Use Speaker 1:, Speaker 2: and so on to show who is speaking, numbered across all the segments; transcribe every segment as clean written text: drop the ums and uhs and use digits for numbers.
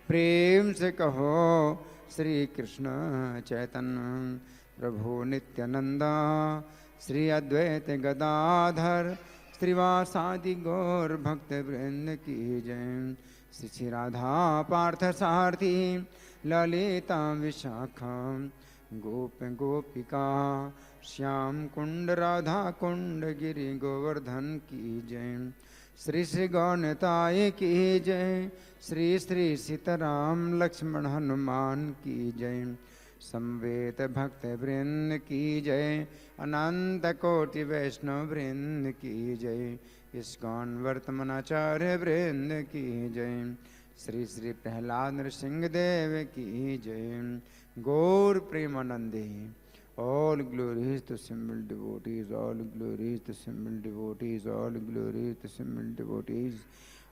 Speaker 1: प्रेम से कहो श्री कृष्ण चैतन्य प्रभु नित्यानंदा श्री अद्वैत गदाधर श्रीवासादि गौर भक्त वृंद की जय। श्री श्री राधा पार्थ सारथी ललिता विशाखा गोप गोपिका श्याम कुंड राधा कुंड गिरि गोवर्धन की जय। श्री श्री गौनताय की जय। श्री श्री सीताराम लक्ष्मण हनुमान की जय। संवेद भक्त वृंद की जय। अनंत कोटि वैष्णव वृंद की जय। इस्कॉन वर्तमानाचार्य वृंद की जय। श्री श्री प्रहलाद नृसिंह देव की जय। गौर प्रेमानंदे all glories to simple devotees, all glories to simple devotees, all glories to simple devotees,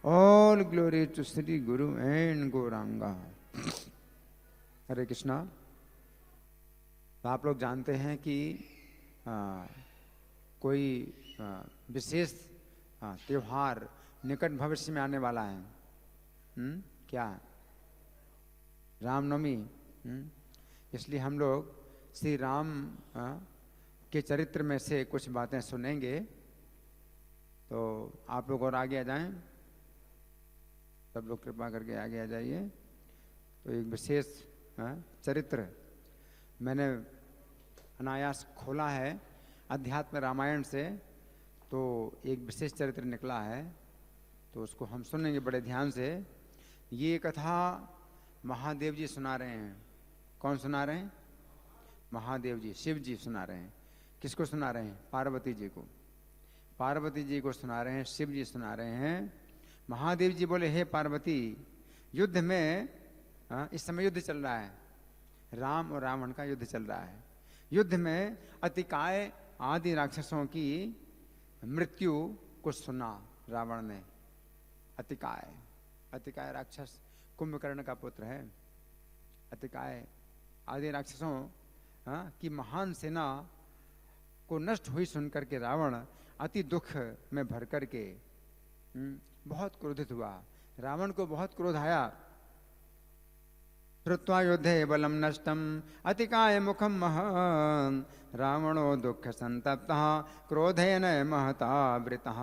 Speaker 1: all glories to Sri Guru and Gauranga. हरे कृष्णा। तो आप लोग जानते हैं कि कोई विशेष त्योहार निकट भविष्य में आने वाला है। क्या? रामनवमी। इसलिए हम लोग श्री राम के चरित्र में से कुछ बातें सुनेंगे। तो आप लोग और आगे आ जाएं, सब लोग कृपा करके आगे आ जाइए। तो एक विशेष चरित्र मैंने अनायास खोला है अध्यात्म रामायण से, तो एक विशेष चरित्र निकला है, तो उसको हम सुनेंगे बड़े ध्यान से। ये कथा महादेव जी सुना रहे हैं। कौन सुना रहे हैं? महादेव जी, शिव जी सुना रहे हैं। किसको सुना रहे हैं? पार्वती जी को। पार्वती जी को सुना रहे हैं, शिव जी सुना रहे हैं। महादेव जी बोले, हे पार्वती, युद्ध में इस समय युद्ध चल रहा है, राम और रावण का युद्ध चल रहा है। युद्ध में अतिकाय आदि राक्षसों की मृत्यु को सुना रावण ने। अतिकाय राक्षस कुंभकर्ण का पुत्र है। अतिकाय आदि राक्षसों कि महान सेना को नष्ट हुई सुनकर के रावण अति दुख में भर करके बहुत क्रोधित हुआ। रावण को बहुत क्रोध आया। श्रुत्वा युद्धे बलम नष्टम अतिकाय मुखम महन् रावणो दुख संतप्तः क्रोधेन महतावृतः।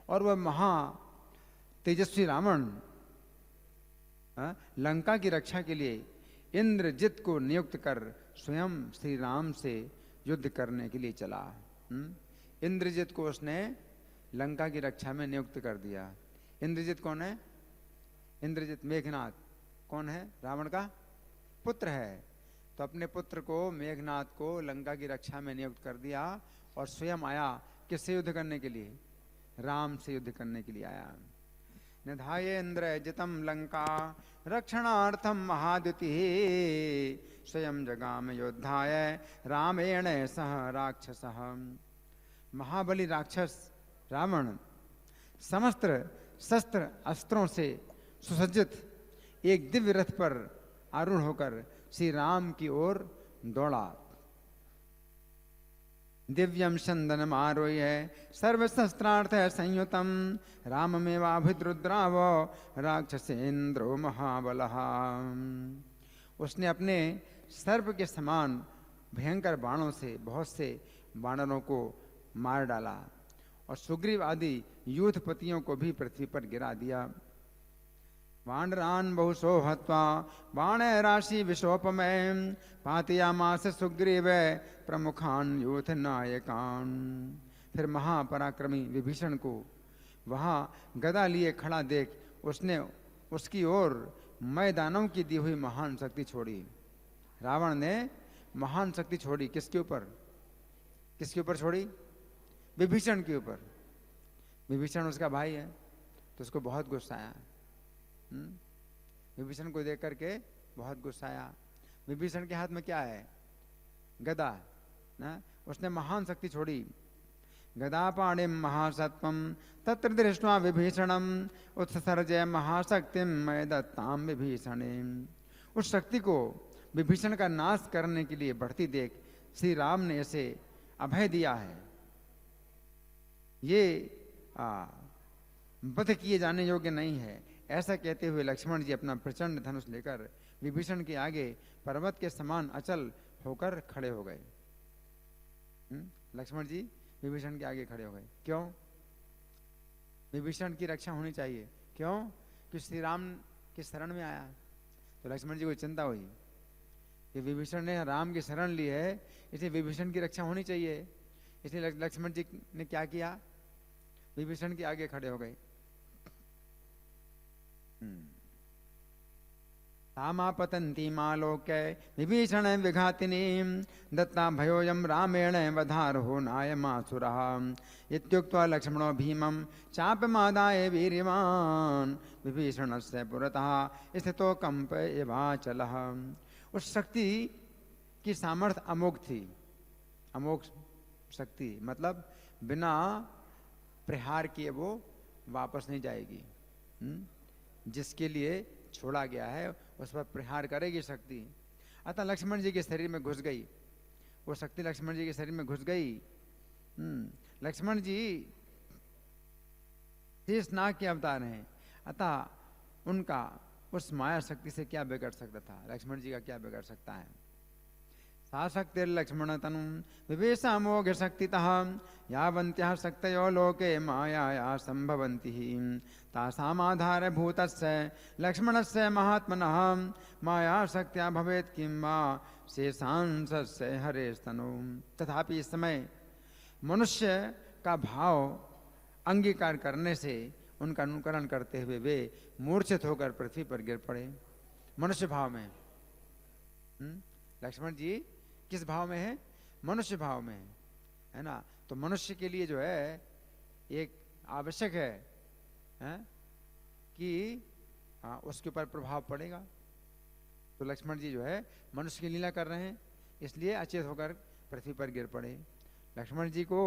Speaker 1: और वह महा तेजस्वी रावण लंका की रक्षा के लिए इंद्रजित को नियुक्त कर स्वयं श्री राम से युद्ध करने के लिए चला। इंद्रजित को उसने लंका की रक्षा में नियुक्त कर दिया। इंद्रजित कौन है? इंद्रजित मेघनाथ कौन है? रावण का पुत्र है। तो अपने पुत्र को मेघनाथ को लंका की रक्षा में नियुक्त कर दिया और स्वयं आया किससे युद्ध करने के लिए? राम से युद्ध करने के लिए आया। निधाय इंद्र जितम लंका रक्षणार्थम महाद्युति स्वयं जगाम योद्धाय रामेण सह राक्षसः। महाबली राक्षस रावण समस्त शस्त्र अस्त्रों से सुसज्जित एक दिव्य रथ पर आरूढ़ होकर श्री राम की ओर दौड़ा। दिव्यम चंदनम आरोह्य सर्वशस्त्रार्थ संयुतम राममेवाभिद्रुद्राव राक्षसेन्द्रो महाबलः। उसने अपने सर्प के समान भयंकर बाणों से बहुत से वानरों को मार डाला और सुग्रीव आदि यूथपतियों को भी पृथ्वी पर गिरा दिया। वानरान बहुशो हत्वा बाणे राशि विशोपमय पातयामास सुग्रीव प्रमुखान यूथ नायकान। फिर महापराक्रमी विभीषण को वहां गदा लिए खड़ा देख उसने उसकी ओर मैदानों की दी हुई महान शक्ति छोड़ी। रावण ने महान शक्ति छोड़ी। किसके ऊपर? किसके ऊपर छोड़ी? विभीषण के ऊपर। विभीषण उसका भाई है, तो उसको बहुत गुस्सा आया। विभीषण को देख करके बहुत गुस्सा आया। विभीषण के हाथ में क्या है? गदा ना। उसने महान शक्ति छोड़ी। गदा पाणिम महासत्वम तत्र दृष्ट्वा विभीषणम उत्सर्जय महाशक्तिम मैं दत्ताम विभीषणे। उस शक्ति को विभीषण का नाश करने के लिए बढ़ती देख श्री राम ने इसे अभय दिया है। ये वध किए जाने योग्य नहीं है, ऐसा कहते हुए लक्ष्मण जी अपना प्रचंड धनुष लेकर विभीषण के आगे पर्वत के समान अचल होकर खड़े हो गए। लक्ष्मण जी विभीषण के आगे खड़े हो गए। क्यों? विभीषण की रक्षा होनी चाहिए। क्यों? कि श्री राम के शरण में आया। तो लक्ष्मण जी को चिंता हुई कि विभीषण ने राम की शरण ली है, इसलिए विभीषण की रक्षा होनी चाहिए। इसलिए लक्ष्मण जी ने क्या किया? विभीषण के आगे खड़े हो गए। तामापतंती मालोक्य विभीषण विघातिनी दत्ता भयोयम रामेण वधारहो नायमासुरः इत्युक्त्वा लक्ष्मणो भीमं चापमादाय वीर्यवान् विभीषणस्य पुरतः स्थितो कंपयवाचलः। उस शक्ति की सामर्थ्य अमोघ थी। अमोघ शक्ति मतलब बिना प्रहार किए वो वापस नहीं जाएगी। जिसके लिए छोड़ा गया है उस पर प्रहार करेगी शक्ति। अतः लक्ष्मण जी के शरीर में घुस गई वो शक्ति, लक्ष्मण जी के शरीर में घुस गई। लक्ष्मण जी शेषनाग के अवतार हैं, अतः उनका उस माया शक्ति से क्या बिगड़ सकता था? लक्ष्मण जी का क्या बिगड़ सकता है? सा शक्तिर्लक्ष्मण तनु विवेशामोघ शक्तितः यावन्त्यः शक्तयो लोके मायाया संभवन्ति तासामाधार भूतस्य लक्ष्मणस्य महात्मनः माया शक्त्या भवेत् किं वा शेषांशस्य हरेस्तनु। तथापि इस समय मनुष्य का भाव अंगीकार करने से उनका अनुकरण करते हुए वे मूर्छित होकर पृथ्वी पर गिर पड़े। मनुष्य भाव में लक्ष्मण जी किस भाव में है? मनुष्य भाव में है ना। तो मनुष्य के लिए जो है एक आवश्यक है कि उसके ऊपर प्रभाव पड़ेगा। तो लक्ष्मण जी जो है मनुष्य की लीला कर रहे हैं, इसलिए अचेत होकर पृथ्वी पर गिर पड़े। लक्ष्मण जी को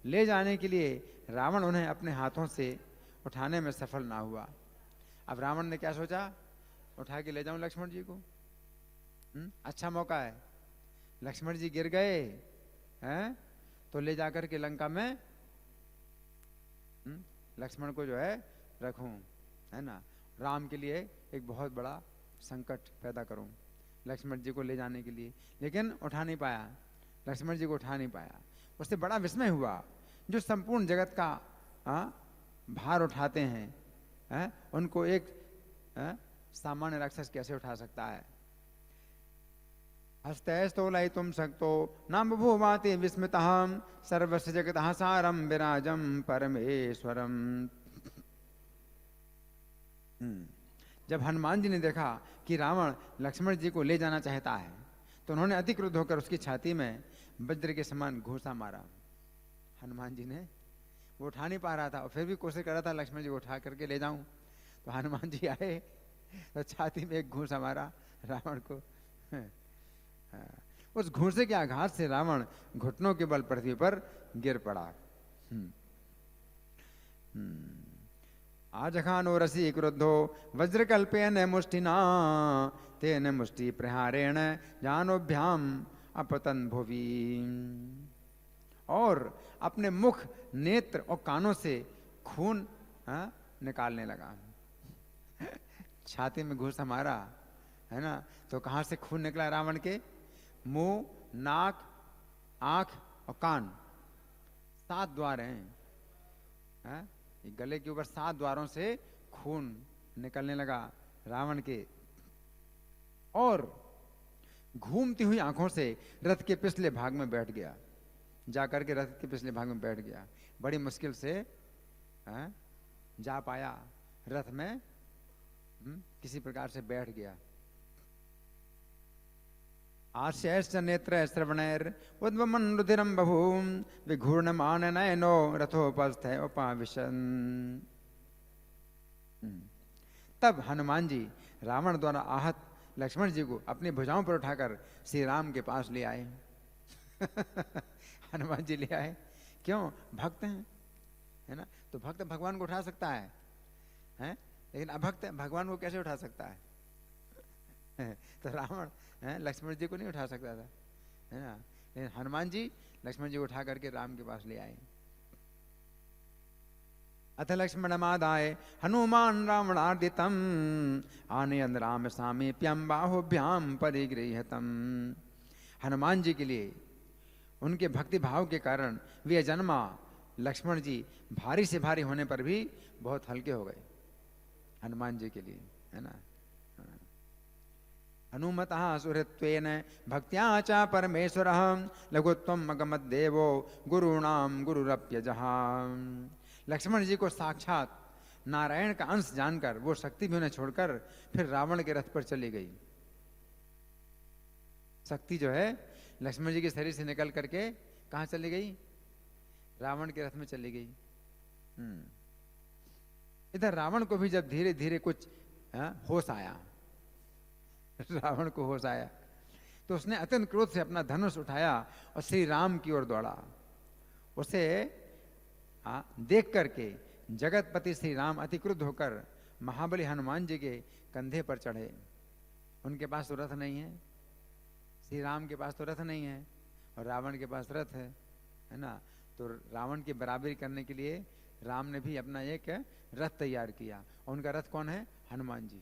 Speaker 1: ले जाने के लिए रावण उन्हें अपने हाथों से उठाने में सफल ना हुआ। अब रावण ने क्या सोचा? उठा के ले जाऊं लक्ष्मण जी को, अच्छा मौका है। लक्ष्मण जी गिर गए हैं तो ले जाकर के लंका में लक्ष्मण को जो है रखूं, है ना। राम के लिए एक बहुत बड़ा संकट पैदा करूं लक्ष्मण जी को ले जाने के लिए, लेकिन उठा नहीं पाया। लक्ष्मण जी को उठा नहीं पाया। उससे बड़ा विस्मय हुआ। जो संपूर्ण जगत का भार उठाते हैं उनको एक सामान्य राक्षस कैसे उठा सकता है? हस्तैस्तोलयितुं शक्तो न बभूवाति विस्मितः सर्वस्य जगतः सारं विराजं परमेश्वरम। जब हनुमान जी ने देखा कि रावण लक्ष्मण जी को ले जाना चाहता है तो उन्होंने अति क्रुद्ध होकर उसकी छाती में वज्र के समान घूंसा मारा। हनुमान जी ने वो उठा नहीं पा रहा था और फिर भी कोशिश कर रहा था लक्ष्मण जी को उठा करके ले जाऊं। तो हनुमान जी आए तो छाती में एक घूंसा मारा रावण को। उस घूंसे के आघात से रावण घुटनों के बल पृथ्वी पर गिर पड़ा। आजखानो रसी क्रुद्धो वज्रकल्पेन मुष्टिना तेन मुष्टि प्रहारेण जानोभ्याम अपतन भुवि। और अपने मुख, नेत्र और कानों से खून निकालने लगा। छाती में घूंसा मारा है ना, तो कहां से खून निकला रावण के? मुंह, नाक, आंख और कान, 7 द्वार हैं। गले के ऊपर 7 द्वारों से खून निकलने लगा रावण के। और घूमती हुई आंखों से रथ के पिछले भाग में बैठ गया। जाकर के रथ के पिछले भाग में बैठ गया। बड़ी मुश्किल से जा पाया रथ में, किसी प्रकार से बैठ गया। आश्यश्च नेत्र श्रवणैर उद्वमन् रुधिरं बभूम विघूर्णमान नयनो रथोपस्थ उपाविशन। तब हनुमान जी रावण द्वारा आहत लक्ष्मण जी को अपनी भुजाओं पर उठाकर श्री राम के पास ले आए। हनुमान जी ले आए, क्यों? भक्त हैं, है ना। तो भक्त भगवान को उठा सकता है? लेकिन अभक्त भगवान को कैसे उठा सकता है? तो रावण लक्ष्मण जी को नहीं उठा सकता था, है ना। लेकिन हनुमान जी लक्ष्मण जी को उठा करके राम के पास ले आए। अथ लक्ष्मणमादाय हनुमान रावणार्दितम आनयन राम सामीप्यम बाहुभ्याम परिगृह्यतम। हनुमान जी के लिए उनके भक्ति भाव के कारण वे जन्मा लक्ष्मण जी भारी से भारी होने पर भी बहुत हल्के हो गए हनुमान जी के लिए, है ना। हनुमतः सुहृत्वेन भक्त्या च परमेश्वरः लघुत्वम् अगमद्देवो गुरूणाम गुरुरप्यजः। लक्ष्मण जी को साक्षात नारायण का अंश जानकर वो शक्ति भी उन्हें छोड़कर फिर रावण के रथ पर चली गई। शक्ति जो है लक्ष्मण जी के शरीर से निकल करके कहाँ चली गई? रावण के रथ में चली गई। इधर रावण को भी जब धीरे धीरे कुछ होश आया, रावण को होश आया तो उसने अत्यंत क्रोध से अपना धनुष उठाया और श्री राम की ओर दौड़ा। उसे देख करके जगतपति श्री राम अति क्रुद्ध होकर महाबली हनुमान जी के कंधे पर चढ़े। उनके पास तो रथ नहीं है, श्री राम के पास तो रथ नहीं है और रावण के पास रथ है ना। तो रावण की बराबरी करने के लिए राम ने भी अपना एक रथ तैयार किया और उनका रथ कौन है? हनुमान जी।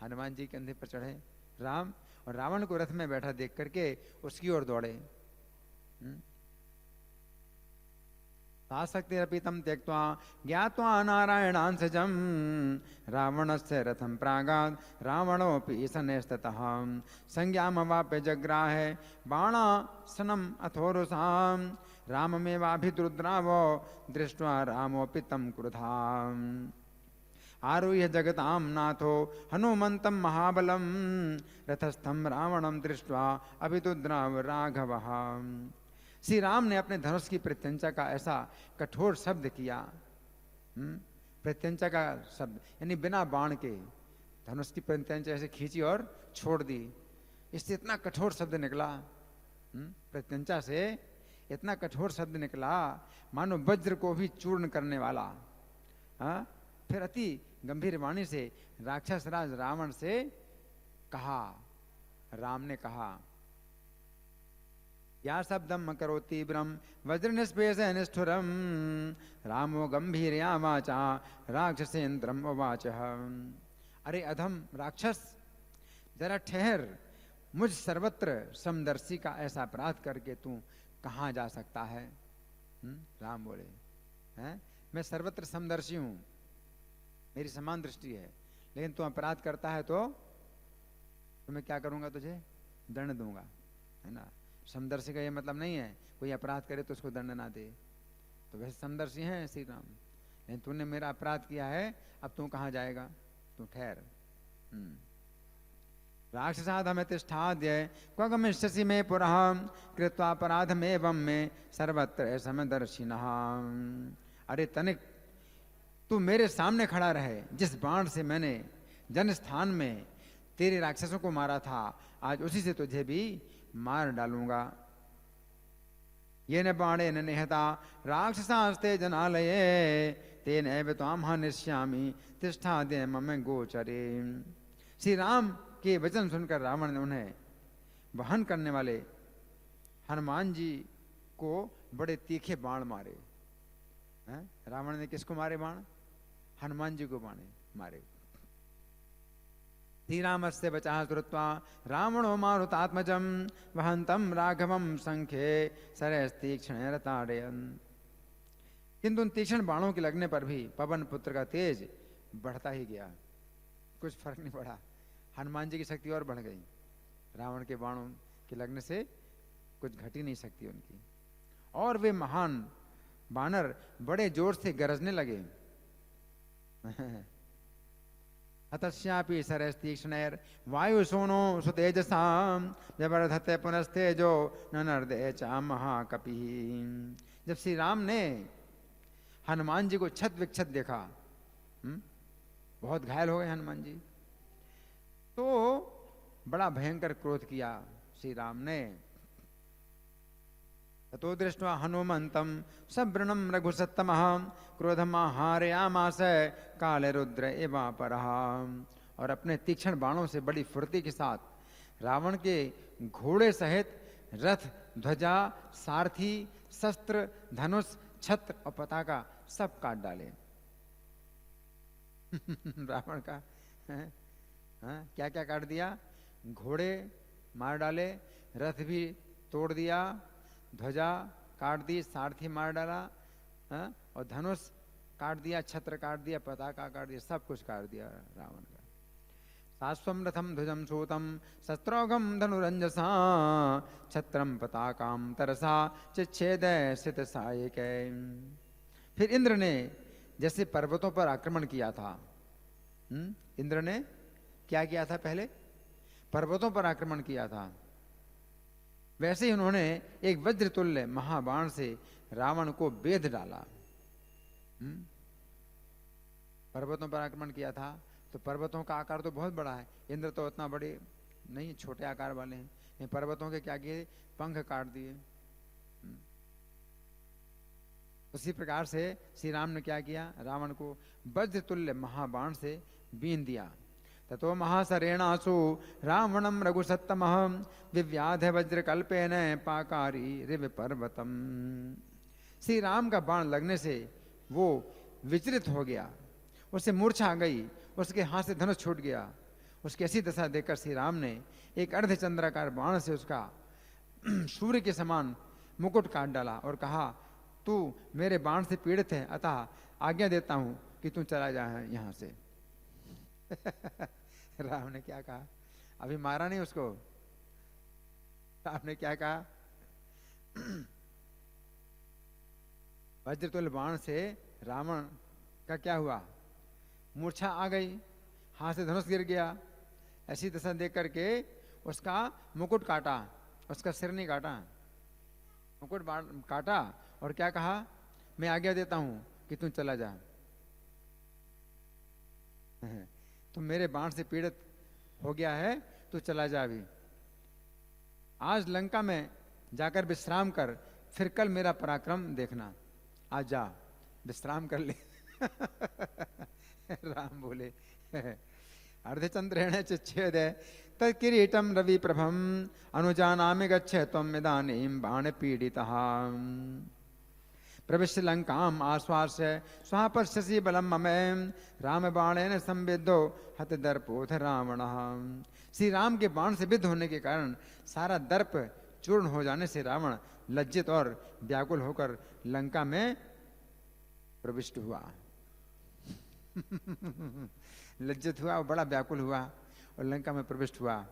Speaker 1: हनुमान जी कंधे पर चढ़े राम और रावण को रथ में बैठा देख करके उसकी ओर दौड़े। साशक्तिरपितं त्यक्त्वा ज्ञात्वा नारायणांसजं रावणस्य रथं प्रागात् रावणोऽपि सन्निस्ततः संज्ञामवाप्य जग्राहे बाणासनम् अथोरुषां राममेवाभिद्रुद्रावो दृष्ट्वा रामोऽपि तं क्रुधाम् आरुह्य जगतां नाथो हनुमन्तं महाबलं रथस्थं रावणं दृष्ट्वा अभिदुद्राव राघवः। श्री राम ने अपने धनुष की प्रत्यंचा का ऐसा कठोर शब्द किया। प्रत्यंचा का शब्द यानी बिना बाण के धनुष की प्रत्यंचा ऐसे खींची और छोड़ दी। इससे इतना कठोर शब्द निकला, प्रत्यंचा से इतना कठोर शब्द निकला मानो वज्र को भी चूर्ण करने वाला। फिर अति गंभीर वाणी से राक्षस राज रावण से कहा, राम ने कहा, या शब्दम करोति ब्रह्म वज्र निष्पेष निष्ठुरम रामो गंभीर्या वाचा राक्षसेन्द्रम उवाच। अरे अधम राक्षस, जरा ठहर, मुझ सर्वत्र समदर्शी का ऐसा अपराध करके तू कहाँ जा सकता है? राम बोले, हैं मैं सर्वत्र समदर्शी हूं, मेरी समान दृष्टि है, लेकिन तू अपराध करता है तो मैं क्या करूंगा? तुझे दंड दूंगा, है ना। समदर्शी का ये मतलब नहीं है कोई अपराध करे तो उसको दंड ना दे, तो वैसे समदर्शी हैं श्री राम, लेकिन तूने मेरा अपराध किया है, अब तू कहाँ जाएगा? तू ठहर। राक्षसाधम तिष्ठाद्य क्व गमिष्यसि मे पुरः कृत्वा अपराधमेवं मे सर्वत्र समदर्शिनः। अरे तनिक तू मेरे सामने खड़ा रहे, जिस बाण से मैंने जनस्थान में तेरे राक्षसों को मारा था, आज उसी से तुझे भी मार डालूंगा। येन बाणेन निहता राक्षसास्ते जनालये तेनैव त्वां हनिष्यामि तिष्ठाद्य मम गोचरे। श्री राम के वचन सुनकर रावण ने उन्हें वहन करने वाले हनुमान जी को बड़े तीखे बाण मारे। रावण ने किसको मारे बाण? हनुमान जी को बाण मारे। श्रीरामस्य वचः श्रुत्वा रावणो मारुतात्मजं वहन्तं राघवं संख्ये शरैस्तीक्ष्णैः रताडयन्। किंतु उन तीक्ष्ण बाणों के लगने पर भी पवन पुत्र का तेज बढ़ता ही गया, कुछ फर्क नहीं पड़ा। हनुमान जी की शक्ति और बढ़ गई, रावण के बाणों के लगने से कुछ घट ही नहीं सकती उनकी। और वे महान बानर बड़े जोर से गरजने लगे। हतस्यापि शरैस्तीक्ष्णैर् वायुसूनो सुतेजसां जबर्धते पुनस्तेजो ननर्दे च महाकपिः। जब श्री राम ने हनुमान जी को छत विक्षत देखा, बहुत घायल हो गए हनुमान जी, तो बड़ा भयंकर क्रोध किया श्री राम ने। ततो दृष्ट्वा हनुमन्तं सवृणं रघुसत्तमः क्रोधमाहारयामास कालरुद्र एवापरः। और अपने तीक्ष्ण बाणों से बड़ी फुर्ती के साथ रावण के घोड़े सहित रथ, ध्वजा, सारथी, शस्त्र, धनुष, छत्र और पताका सब काट डाले। रावण का क्या क्या काट दिया? घोड़े मार डाले, रथ भी तोड़ दिया, ध्वजा काट दी, सारथी मार डाला, और धनुष काट दिया, छत्र काट दिया, पताका काट दिया, सब कुछ काट दिया रावण का। सास्वम रथम ध्वजम सूतम शस्त्रोगम धनुरंजसा छत्रम पताकाम तरसा चिच्छेद सित सायक। फिर इंद्र ने जैसे पर्वतों पर आक्रमण किया था, इंद्र ने क्या किया था? पहले पर्वतों पर आक्रमण किया था, वैसे ही उन्होंने एक वज्रतुल्य महाबाण से रावण को बेध डाला। पर्वतों पर आक्रमण किया था, तो पर्वतों का आकार तो बहुत बड़ा है, इंद्र तो उतना बड़े नहीं, छोटे आकार वाले हैं। पर्वतों के क्या किए? पंख काट दिए। उसी प्रकार से श्री राम ने क्या किया? रावण को वज्रतुल्य महाबाण से बीन दिया। ततो महासरेणासु रावणम रघुसत्तमः विव्याध वज्रकल्पेन पाकारी रिव पर्वतम। श्री राम का बाण लगने से वो विचलित हो गया, उससे मूर्छा आ गई, उसके हाथ से धनुष छूट गया। उसकी ऐसी दशा देखकर श्री राम ने एक अर्धचंद्राकार बाण से उसका सूर्य के समान मुकुट काट डाला और कहा, तू मेरे बाण से पीड़ित है, अतः आज्ञा देता हूं कि तू चला जा यहां से। राम ने क्या कहा? अभी मारा नहीं उसको। राम ने क्या कहा? वज्रतुल्य बाण से रावण का क्या हुआ? मूर्छा आ गई, हाथ से धनुष गिर गया। ऐसी दशा देख करके उसका मुकुट काटा, उसका सिर नहीं काटा, मुकुट काटा और क्या कहा? मैं आज्ञा देता हूं कि तू चला जा, तुम मेरे बाण से पीड़ित हो गया है, तू चला जा अभी। आज लंका में जाकर विश्राम कर, फिर कल मेरा पराक्रम देखना। आज जा विश्राम कर ले। राम बोले, अर्धचंद्रेण चिच्छेद तत्किरीटम रवि प्रभम अनुजानामि गच्छ त्वं इदानीं बाण पीडितः। प्रविश्य लंकाम आश्वास्य स्वापश्यसि बलम ममे राम बाणेन संविद्धो हत दर्पोथ रावण। श्री राम के बाण से विद्ध होने के कारण सारा दर्प चूर्ण हो जाने से रावण लज्जित और व्याकुल होकर लंका में प्रविष्ट हुआ। लज्जित हुआ और बड़ा व्याकुल हुआ और लंका में प्रविष्ट हुआ।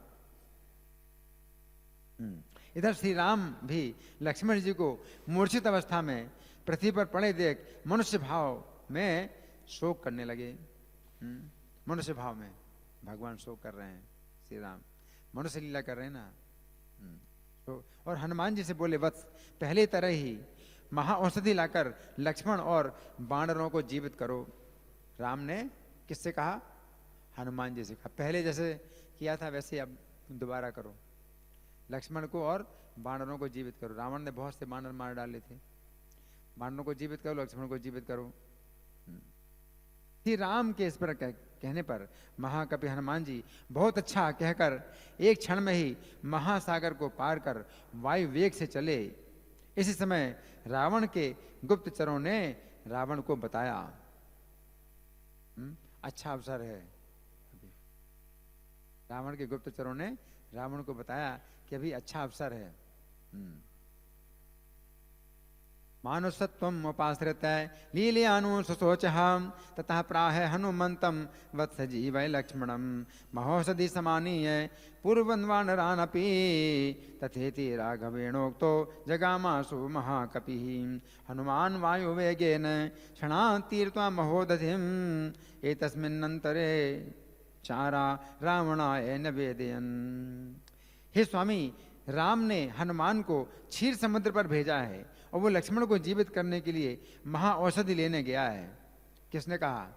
Speaker 1: इधर श्री राम भी लक्ष्मण जी को मूर्छित अवस्था में पृथ्वी पर पड़े देख मनुष्य भाव में शोक करने लगे। मनुष्य भाव में भगवान शोक कर रहे हैं, श्री राम मनुष्य लीला कर रहे हैं ना। तो और हनुमान जी से बोले, वत्स पहले तरह ही महाऔषधि लाकर लक्ष्मण और बानरों को जीवित करो। राम ने किससे कहा? हनुमान जी से कहा, पहले जैसे किया था वैसे अब दोबारा करो, लक्ष्मण को और बानरों को जीवित करो। रावण ने बहुत से बानर मार डाले थे, बानरों को जीवित करो, लक्ष्मण को जीवित करो। श्री राम के इस पर कहने पर महाकपि हनुमान जी बहुत अच्छा कहकर एक क्षण में ही महासागर को पार कर वायु वेग से चले। इसी समय रावण के गुप्तचरों ने रावण को बताया, अच्छा अवसर है। रावण के गुप्तचरों ने रावण को बताया कि अभी अच्छा अवसर है। मानुषत्वम् उपाश्रित लीलयानु सुशोचः ततः प्राह हनुमन्तं वत्स जीवै लक्ष्मणं महोषधि समानीय पूर्वन्वानरानपि तथेति राघवेणोक्तो जगामासु महाकपिः। हनुमान् वायुवेगेन क्षणात् तीर्त्वा महोदधिम् एतस्मिन्नन्तरे चारा रावणाय निवेदयन्। हे स्वामी, राम ने हनुमान को क्षीर समुद्र पर भेजा है और वो लक्ष्मण को जीवित करने के लिए महाऔषधि लेने गया है। किसने कहा?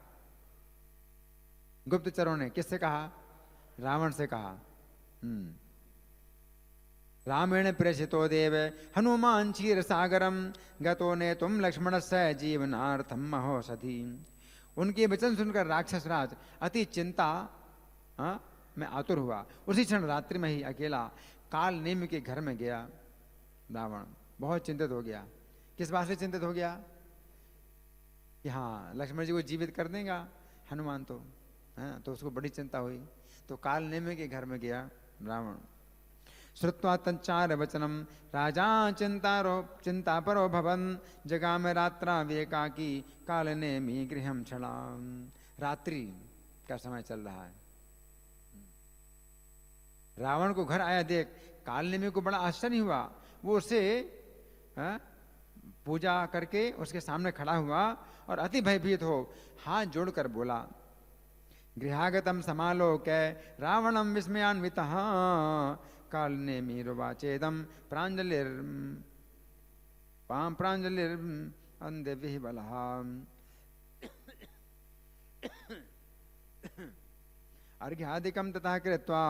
Speaker 1: गुप्तचरों ने। किससे कहा? रावण से कहा। रामेण प्रेषितो देव हनुमान क्षीर सागरम गतो ने तुम लक्ष्मणस्य जीवनार्थम महौषधि। उनके वचन सुनकर राक्षस राज अति चिंता में आतुर हुआ। उसी क्षण रात्रि में ही अकेला काल नेमि के घर में गया। रावण बहुत चिंतित हो गया। किस बात से चिंतित हो गया? कि हाँ लक्ष्मण जी को जीवित कर देगा हनुमान तो, हाँ तो उसको बड़ी चिंता हुई। तो काल नेमी के घर में गया रावण। श्रुत्वा तच्चार वचनम राजा चिंता परो भवन जगाम रात्रा वेकाकी काल नेमी गृहम क्षणाम। रात्रि का समय चल रहा है। रावण को घर आया देख काल नेमी को बड़ा आश्चर्य हुआ। वो उसे पूजा करके उसके सामने खड़ा हुआ और अति भयभीत हो हाथ जोड़कर बोला, गृहागतम समालोक्य रावणम विस्मयान्वितः काल नेमी रुवाचेदम प्रांजलिर अंधविह्वलः अर्घ्यादिकं तथा कृत्वा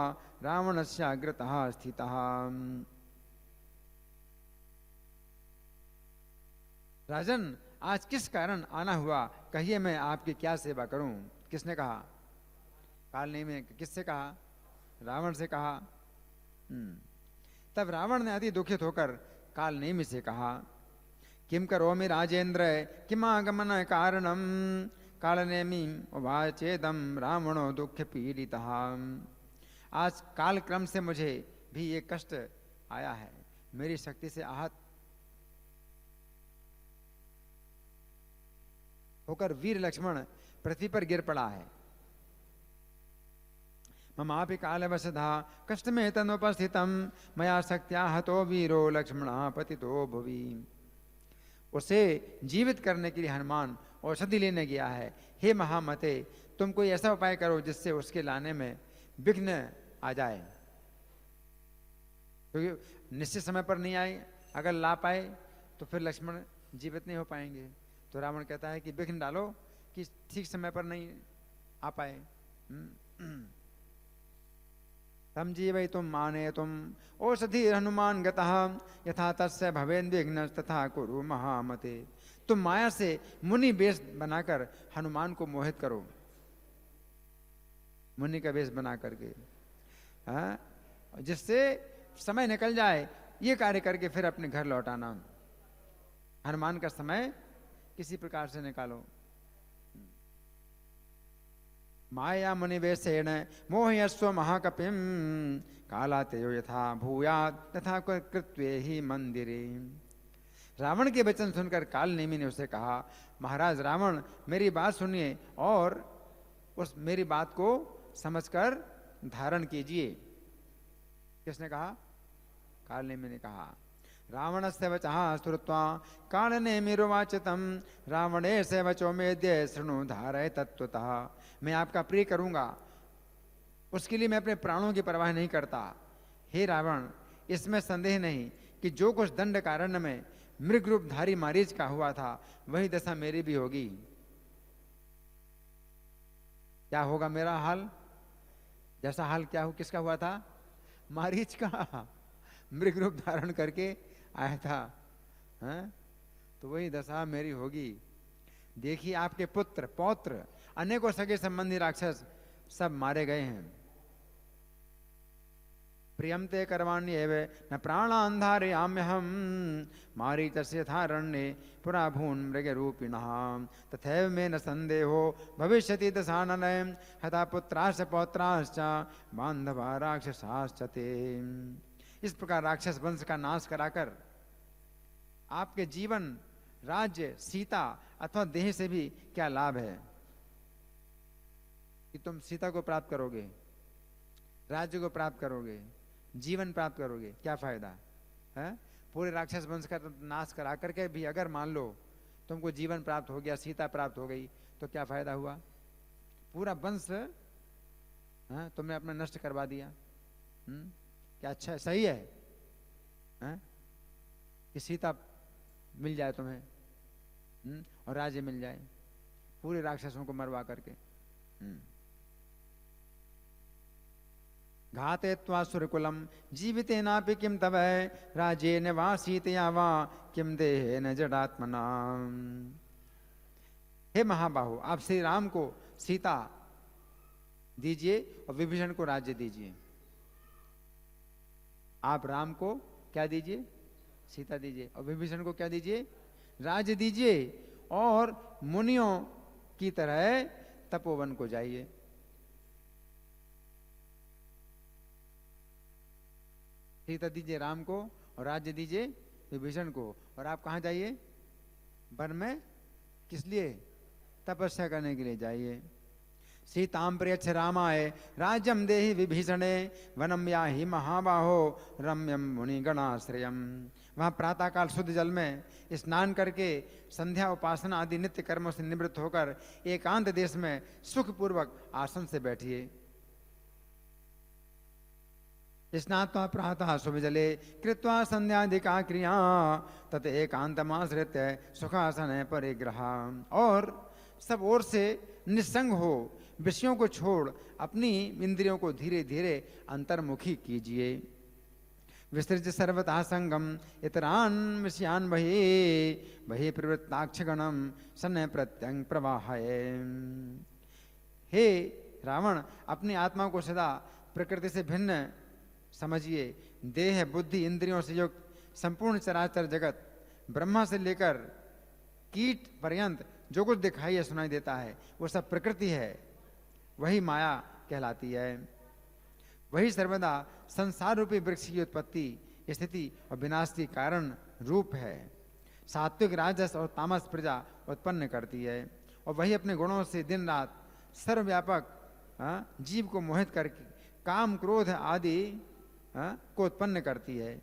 Speaker 1: रावणस्य अग्रतः स्थितः। राजन आज किस कारण आना हुआ, कहिए मैं आपकी क्या सेवा करूं। किसने कहा? काल नेमी ने। किससे कहा? रावण से कहा। तब रावण ने अति दुखित होकर काल नेमी से कहा, किम करोमि राजेंद्र किमागमन कारणम। काल नेमी उवाचेदम रावणो दुख पीड़ितः। आज काल क्रम से मुझे भी ये कष्ट आया है, मेरी शक्ति से आहत होकर वीर लक्ष्मण पृथ्वी पर गिर पड़ा है। ममापि कालवशधा कष्ट में तनुपस्थितम मया शक्त्या हतो वीरो लक्ष्मणः पतितो भुवि। उसे जीवित करने के लिए हनुमान औषधि लेने गया है। हे महामते, तुम कोई ऐसा उपाय करो जिससे उसके लाने में विघ्न आ जाए, क्योंकि निश्चित समय पर नहीं आए, अगर ला पाए तो फिर लक्ष्मण जीवित नहीं हो पाएंगे। तो रावण कहता है कि विघ्न डालो कि ठीक समय पर नहीं आ पाए। तम जीवै तुम माने तुम औषधि हनुमान गतः यथा तस्य भवेन विघ्न तथा कुरु महामते। तुम माया से मुनि वेश बनाकर हनुमान को मोहित करो, मुनि का वेश बना करके, जिससे समय निकल जाए, ये कार्य करके फिर अपने घर लौटाना। हनुमान का समय किसी प्रकार से निकालो। माया मुनिवेशेण मोहयस्व महाकपिम कालातेयो यथा भूयात् तथा कृत्वे ही मंदिरे। रावण के वचन सुनकर काल नेमी ने उसे कहा, महाराज रावण मेरी बात सुनिए और उस मेरी बात को समझकर धारण कीजिए। किसने कहा? काल नेमी ने कहा। रावणस्य वचः श्रुत्वा काल नेमिरुवाचतं रावणस्य वचो मेद्य शृणु धारय तत्वतः। मैं आपका प्रिय करूंगा, उसके लिए मैं अपने प्राणों की परवाह नहीं करता। हे रावण, इसमें संदेह नहीं कि जो कुछ दंड कारण्य में मृग रूपधारी मारीच का हुआ था, वही दशा मेरी भी होगी। क्या होगा मेरा हाल? जैसा हाल क्या हो, किसका हुआ था? मारीच का। मृग रूप धारण करके आया था, हाँ? तो वही दशा मेरी होगी। देखिए आपके पुत्र पौत्र अनेकों सगे संबंधी राक्षस सब मारे गए हैं। प्रियमते करवाणी एवे न प्राणांधारे आम्यहम मारीचस्य थारण्ये पुरा भून मृग रूपिणः तथैव मे न संदेहो भविष्यति दशानन हता पुत्राश्च पौत्राश्च बांधवा राक्षसाश्च ते। इस प्रकार राक्षस वंश का नाश कराकर आपके जीवन, राज्य, सीता अथवा देह से भी क्या लाभ है कि तुम सीता को प्राप्त करोगे, राज्य को प्राप्त करोगे, जीवन प्राप्त करोगे, क्या फायदा है? पूरे राक्षस वंश का नाश करा करके भी अगर मान लो तुमको जीवन प्राप्त हो गया, सीता प्राप्त हो गई, तो क्या फायदा हुआ? पूरा वंश तुमने अपना नष्ट करवा दिया। क्या अच्छा है, सही है, कि सीता मिल जाए तुम्हें और राज्य मिल जाए, पूरे राक्षसों को मरवा करके। घाते त्वा सुरकुलम जीवितेनापि किम तव राज्येन वा सीतया वा किम देहेन जडात्मना। हे महाबाहु, आप श्री राम को सीता दीजिए और विभीषण को राज्य दीजिए। आप राम को क्या दीजिए? सीता दीजिए। और विभीषण को क्या दीजिए? राज्य दीजिए। और मुनियों की तरह तपोवन को जाइए। सीता दीजिए राम को और राज्य दीजिए विभीषण को, और आप कहाँ जाइए? वन में। किस लिए? तपस्या करने के लिए जाइए। सीताम प्रियच्छ रामाय राज्यम देहि विभीषणे वनम याहि महाबाहो रम्यम मुनिगणाश्रयम। वहाँ प्रातःकाल शुद्ध जल में स्नान करके संध्या उपासना आदि नित्य कर्मों से निवृत्त होकर एकांत देश में सुखपूर्वक आसन से बैठिए। स्नात्वा प्रातः शुभ जले कृत्वा संध्यादिका क्रिया तत एकांतमाश्रित्य सुखासन परिग्रह। और सब ओर से निस्संग हो विषयों को छोड़ अपनी इंद्रियों को धीरे धीरे अंतर्मुखी कीजिए। विसृज सर्वतः संगम इतरान विषयान बहि प्रवृत्ताक्षगणम सन प्रत्यंग प्रवाहये। हे रावण, अपनी आत्मा को सदा प्रकृति से भिन्न समझिए। देह बुद्धि इंद्रियों से युक्त संपूर्ण चराचर जगत, ब्रह्मा से लेकर कीट पर्यंत जो कुछ दिखाई या सुनाई देता है वो सब प्रकृति है, वही माया कहलाती है। वही सर्वदा संसार रूपी वृक्ष की उत्पत्ति, स्थिति और विनाश की कारण रूप है। सात्विक, राजस और तामस प्रजा उत्पन्न करती है, और वही अपने गुणों से दिन रात सर्वव्यापक जीव को मोहित करके काम क्रोध आदि को उत्पन्न करती है।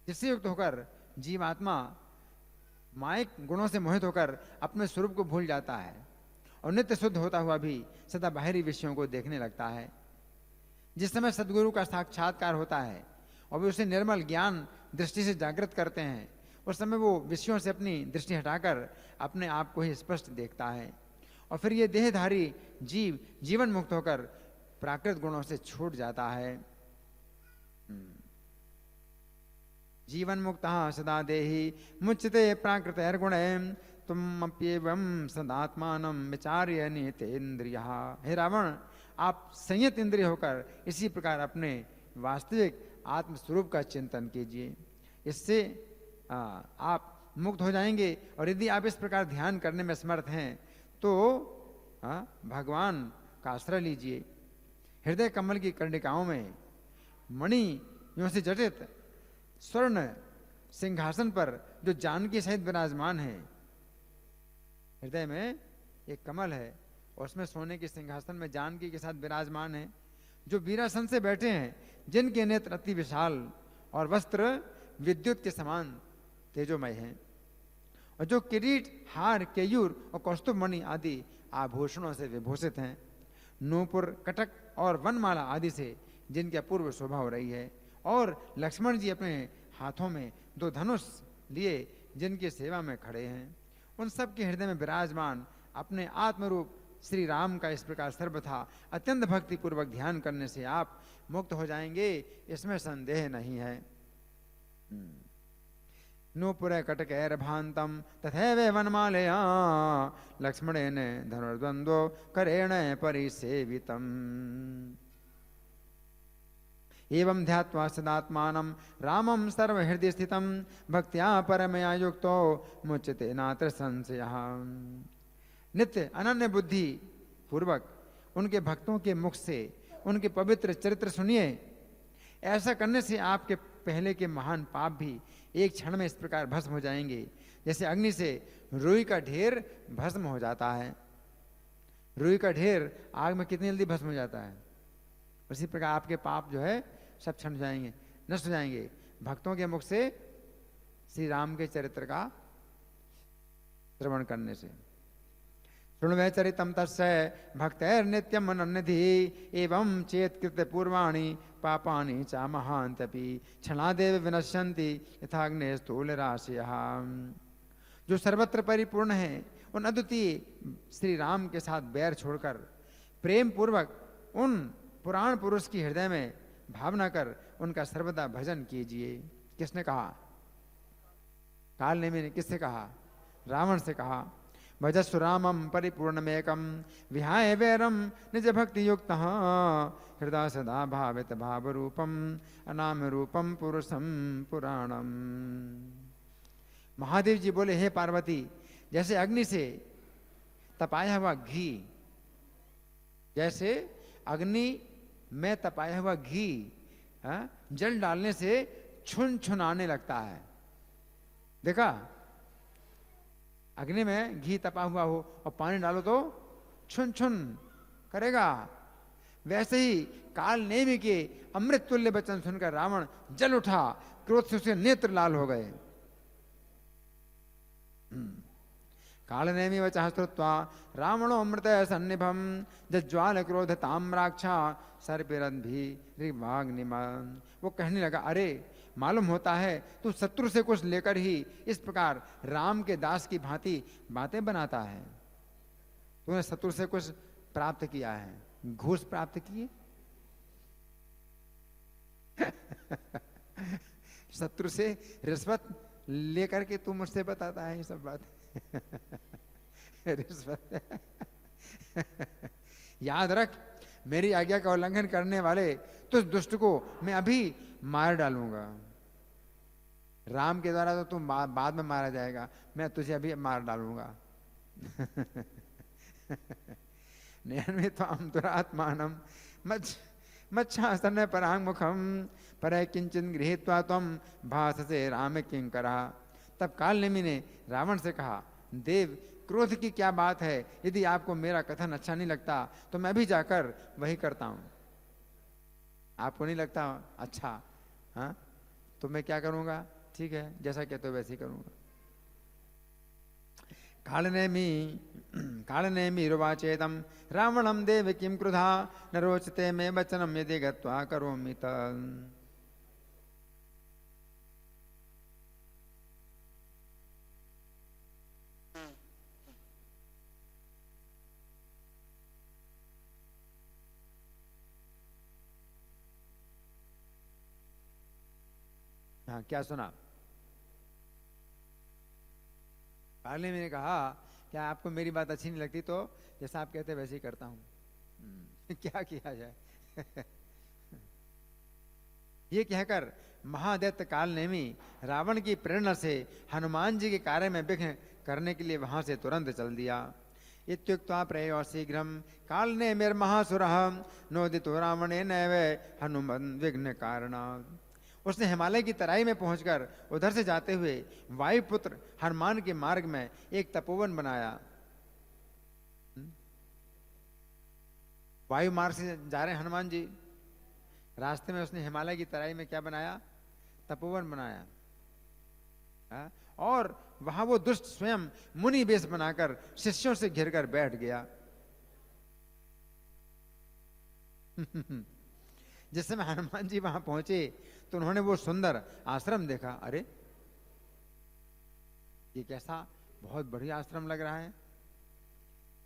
Speaker 1: जिससे युक्त होकर जीवात्मा मायिक गुणों से मोहित होकर अपने स्वरूप को भूल जाता है और नित्य शुद्ध होता हुआ भी सदा बाहरी विषयों को देखने लगता है। जिस समय सद्गुरु का साक्षात्कार होता है और वे उसे निर्मल ज्ञान दृष्टि से जागृत करते हैं, उस समय वो विषयों से अपनी दृष्टि हटाकर अपने आप को ही स्पष्ट देखता है, और फिर ये देहधारी जीव जीवन मुक्त होकर प्राकृत गुणों से छूट जाता है। जीवन मुक्त सदा देहि मुच्यते प्राकृत गुण तुम अप्येवं सदात्मानं विचार्य नीतेन्द्रिय। हे रावण, आप संयत इंद्रिय होकर इसी प्रकार अपने वास्तविक आत्मस्वरूप का चिंतन कीजिए। इससे आप मुक्त हो जाएंगे, और यदि आप इस प्रकार ध्यान करने में समर्थ हैं तो भगवान का आश्रय लीजिए। हृदय कमल की कर्णिकाओं में मणियों से जटित स्वर्ण सिंहासन पर जो जानकी सहित विराजमान है, हृदय में एक कमल है और उसमें सोने के सिंहासन में जानकी के साथ विराजमान है, जो वीरासन से बैठे हैं, जिनके नेत्र अति विशाल और वस्त्र विद्युत के समान तेजोमय हैं, और जो किरीट, हार, केयूर और कौस्तुभ मणि आदि आभूषणों से विभूषित हैं, नूपुर, कटक और वनमाला आदि से जिनकी अपूर्व शोभा हो रही है, और लक्ष्मण जी अपने हाथों में 2 धनुष लिए जिनकी सेवा में खड़े हैं, उन सब के हृदय में विराजमान अपने आत्मरूप श्री राम का इस प्रकार सर्वथा अत्यंत भक्ति पूर्वक ध्यान करने से आप मुक्त हो जाएंगे, इसमें संदेह नहीं है। नूपुर कटकैर्भान्तम तथैव वनमालया लक्ष्मणेन धनुर्द्वन्द्वो करेण परिसेवितम्। एवं ध्यात्वा सदात्मानं रामं सर्वहृदय स्थितं भक्त्या परमया युक्तो मुच्यते नात्र संशयः। नित्य अनन्य बुद्धि पूर्वक उनके भक्तों के मुख से उनके पवित्र चरित्र सुनिए। ऐसा करने से आपके पहले के महान पाप भी एक क्षण में इस प्रकार भस्म हो जाएंगे, जैसे अग्नि से रुई का ढेर भस्म हो जाता है। रुई का ढेर आग में कितनी जल्दी भस्म हो जाता है, उसी प्रकार आपके पाप जो है सब क्षण जाएंगे, नष्ट हो जाएंगे भक्तों के मुख से श्री राम के चरित्र का श्रवण करने से। शृण्वे चरितम तस्य भक्तैर्नित्यम अनन्यधि एवं चेत कृत्य पूर्वाणि पापानि च महान्तपि क्षणादेव विनश्यन्ति यथाग्ने स्थूल राशयः। जो सर्वत्र परिपूर्ण है, उन अद्वितीय श्री राम के साथ बैर छोड़कर प्रेम पूर्वक उन पुराण पुरुष की हृदय में भावना कर उनका सर्वदा भजन कीजिए। किसने कहा? काल नेमी ने किससे कहा? रावण से कहा। भजस्व रामम परिपूर्णमेकम विहाय वैरम निज भक्ति युक्त हृदय सदा भावित भाव रूपम अनाम रूपम पुरुषम पुराणम। महादेव जी बोले, हे पार्वती, जैसे अग्नि से तपाया हुआ घी, जैसे अग्नि में तपाया हुआ घी जल डालने से छुन छुन आने लगता है। देखा, अग्नि में घी तपा हुआ हो और पानी डालो तो छुन छुन करेगा। वैसे ही काल नेमि के अमृत तुल्य वचन सुनकर रावण जल उठा, क्रोध से उसके नेत्र लाल हो गए। काल नेमि वचः श्रुत्वा रावणो अमृत सन्निभम जज्वाल क्रोध ताम्राक्षा सर्पिरद्भिर्वाग्निमान्। वो कहने लगा, अरे मालूम होता है तू शत्रु से कुछ लेकर ही इस प्रकार राम के दास की भांति बातें बनाता है। तूने शत्रु से कुछ प्राप्त किया है, घूस प्राप्त किए। शत्रु से रिश्वत लेकर के तू मुझसे बताता है ये सब बात। रिश्वत। याद रख, मेरी आज्ञा का उल्लंघन करने वाले तुझ दुष्ट को मैं अभी मार डालूंगा। राम के द्वारा तो तुम बाद में मारा जाएगा, मैं तुझे अभी मार डालूंगा। नयनमित्वां दुरात्मानं मच्छासन परांगमुखम पर किंचन गृहीत्वा त्वं भाससे राम किंकरः। तब कालनेमि ने रावण से कहा, देव, क्रोध की क्या बात है? यदि आपको मेरा कथन अच्छा नहीं लगता तो मैं भी जाकर वही करता हूं। आपको नहीं लगता अच्छा? हाँ, तो मैं क्या करूंगा? ठीक है, जैसा कहते हो वैसे ही करूंगा। कालनेमि रुवाचेदं रावणं देव किं क्रुधा न रोचते मे वचनं यदि गत्वा करोमि तत्। हाँ, क्या सुना? कालने मैंने कहा, क्या आपको मेरी बात अच्छी नहीं लगती तो जैसा आप कहते वैसे ही करता हूं। क्या किया जाए? ये कहकर महादैत्य कालनेमि रावण की प्रेरणा से हनुमान जी के कार्य में विघ्न करने के लिए वहां से तुरंत चल दिया। इत्युक्त्वा प्रयो शीघ्रम कालनेमिर्महासुरः नोदितो रावणेन हनुमन् विघ्न कारणात्। उसने हिमालय की तराई में पहुंचकर उधर से जाते हुए वायुपुत्र हनुमान के मार्ग में एक तपोवन बनाया। वायु मार्ग से जा रहे हनुमान जी, रास्ते में उसने हिमालय की तराई में क्या बनाया? तपोवन बनाया। और वहां वो दुष्ट स्वयं मुनि वेश बनाकर शिष्यों से घिरकर बैठ गया। जिस समय हनुमान जी वहां पहुंचे तो उन्होंने वो सुंदर आश्रम देखा। अरे, ये कैसा बहुत बढ़िया आश्रम लग रहा है।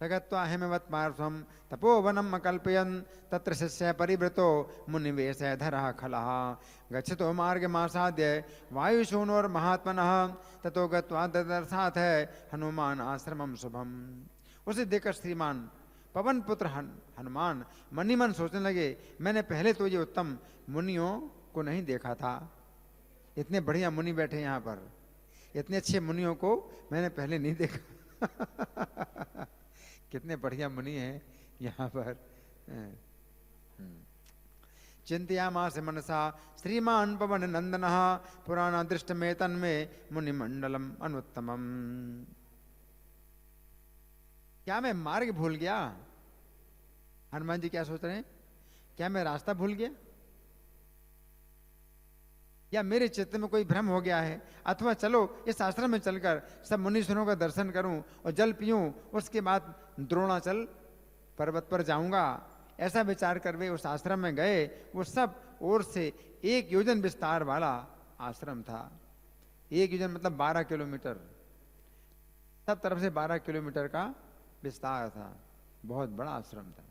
Speaker 1: तगत्वा हेमवत् पार्श्वं तपोवनम् अकल्पयन् तत्र शिष्य परिवृतो मुनिवेशधरः खलः गच्छतो मार्गमासाद्य वायुशूनोर्महात्मनः ततो गत्वा ददर्शाथ हनुमान आश्रमं शुभम्। उसे देखकर श्रीमान पवन पुत्र हनुमान मनी मन सोचने लगे, मैंने पहले तो ये उत्तम मुनियों को नहीं देखा था। इतने बढ़िया मुनि बैठे यहाँ पर, इतने अच्छे मुनियों को मैंने पहले नहीं देखा। कितने बढ़िया मुनि हैं यहाँ पर। चिंतयामास मनसा श्रीमान पवन नंदनः पुराण दृष्ट में तन्मे मुनिमंडलम अनुत्तमम। क्या मैं मार्ग भूल गया? हनुमान जी क्या सोच रहे हैं? क्या मैं रास्ता भूल गया, या मेरे चित्त में कोई भ्रम हो गया है? अथवा चलो इस आश्रम में चलकर सब मुनीश्वरों का दर्शन करूं और जल पीऊं, उसके बाद द्रोणाचल पर्वत पर जाऊंगा। ऐसा विचार कर वे उस आश्रम में गए। वो सब ओर से 1 योजन विस्तार वाला आश्रम था। 1 योजन मतलब 12 किलोमीटर, सब तरफ से 12 किलोमीटर का विस्तार था। बहुत बड़ा आश्रम था।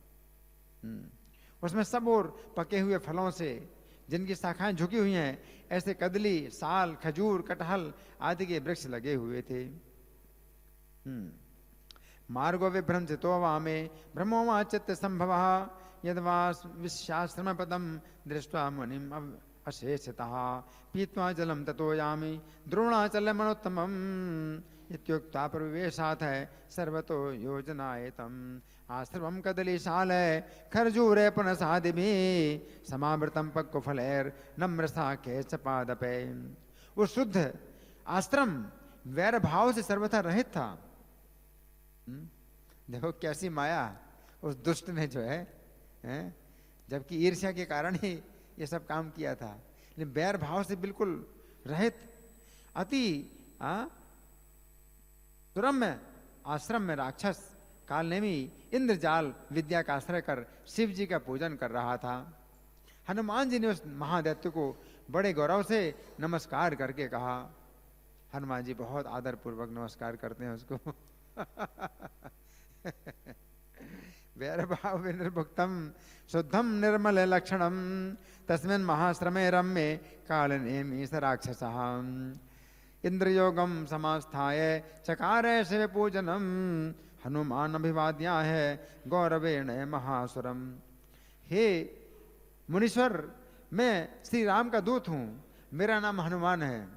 Speaker 1: उसमें सब ओर पके हुए फलों से, जिनकी शाखाएं झुकी हुई हैं, ऐसे कदली, साल, खजूर, कटहल आदि के वृक्ष लगे हुए थे। मार्गो विभ्रंसितो वामे भ्रमो वा चित्त संभवः यद्वा विश्याश्रम पदम दृष्ट्वा मुनिम अशेषतः पीत्वा जलम ततो यामि द्रोणाचल मनोत्तमम इत्युक्त्वा प्रविवेशात् है सर्वतो योजनायतम आश्रमं कदलीशाले खरजूरे पुनसादिभिः समावृतं पक्वफलैर् नम्रशाखे च पादपे। वो शुद्ध आश्रम वैर भाव से सर्वथा रहित था। देखो कैसी माया उस दुष्ट ने जो है, जबकि ईर्ष्या के कारण ही ये सब काम किया था, लेकिन बैर भाव से बिल्कुल रहित अति सुरम्य आश्रम में राक्षस कालनेमी इंद्रजाल विद्या का आश्रय कर शिव जी का पूजन कर रहा था। हनुमान जी ने उस महादैत्य को बड़े गौरव से नमस्कार करके कहा। हनुमान जी बहुत आदर पूर्वक नमस्कार करते हैं उसको। वैरभाव विनिर्भुक्तम शुद्धम निर्मल लक्षणम तस्मिन् महाश्रमे रम्ये कालनेमी स राक्षसः इंद्रयोगम समास्थाय चकारे शिव पूजनम हनुमान अभिवाद्या है गौरवेण महासुरम। हे मुनीश्वर, मैं श्री राम का दूत हूँ, मेरा नाम हनुमान है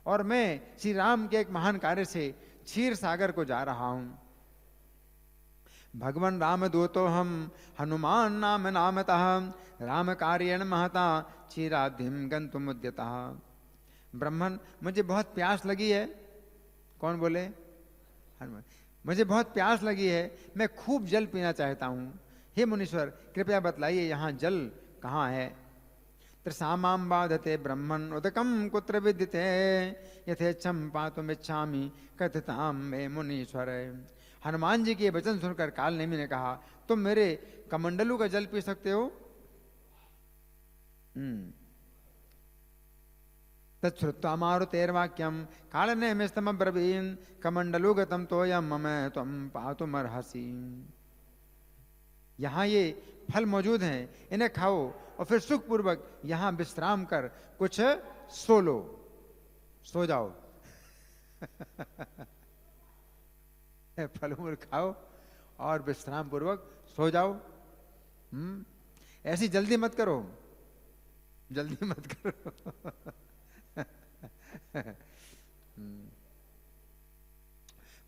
Speaker 1: और मैं श्री राम के एक महान कार्य से क्षीर सागर को जा रहा हूँ। भगवान राम दूतो हम हनुमान नाम नामतः राम कार्येण महता क्षीराब्धिम गंतुमुद्यतः। ब्रह्मन, मुझे बहुत प्यास लगी है। कौन बोले? हनुमान। मुझे बहुत प्यास लगी है, मैं खूब जल पीना चाहता हूँ। हे मुनीश्वर, कृपया बतलाइए यहाँ जल कहाँ है? त्रिसामां बाधते ब्रह्मन उदकम कुत्र विद्यते यथेच्छम पातुमिच्छामि कथितां मे मुनीश्वर। हनुमान जी के वचन सुनकर कालनेमी ने कहा, तुम मेरे कमंडलू का जल पी सकते हो? तच्छ्रुत्वा मारुतेर्वाक्यम कालनेमिस्तमब्रवीन् कमंडलुगतम तोयम मम त्वं पातुमर्हसि। यहाँ ये फल मौजूद हैं, इन्हें खाओ और फिर सुखपूर्वक यहाँ विश्राम कर कुछ सो लो, सो जाओ। फल मूल खाओ और विश्राम पूर्वक सो जाओ। ऐसी जल्दी मत करो, जल्दी मत करो।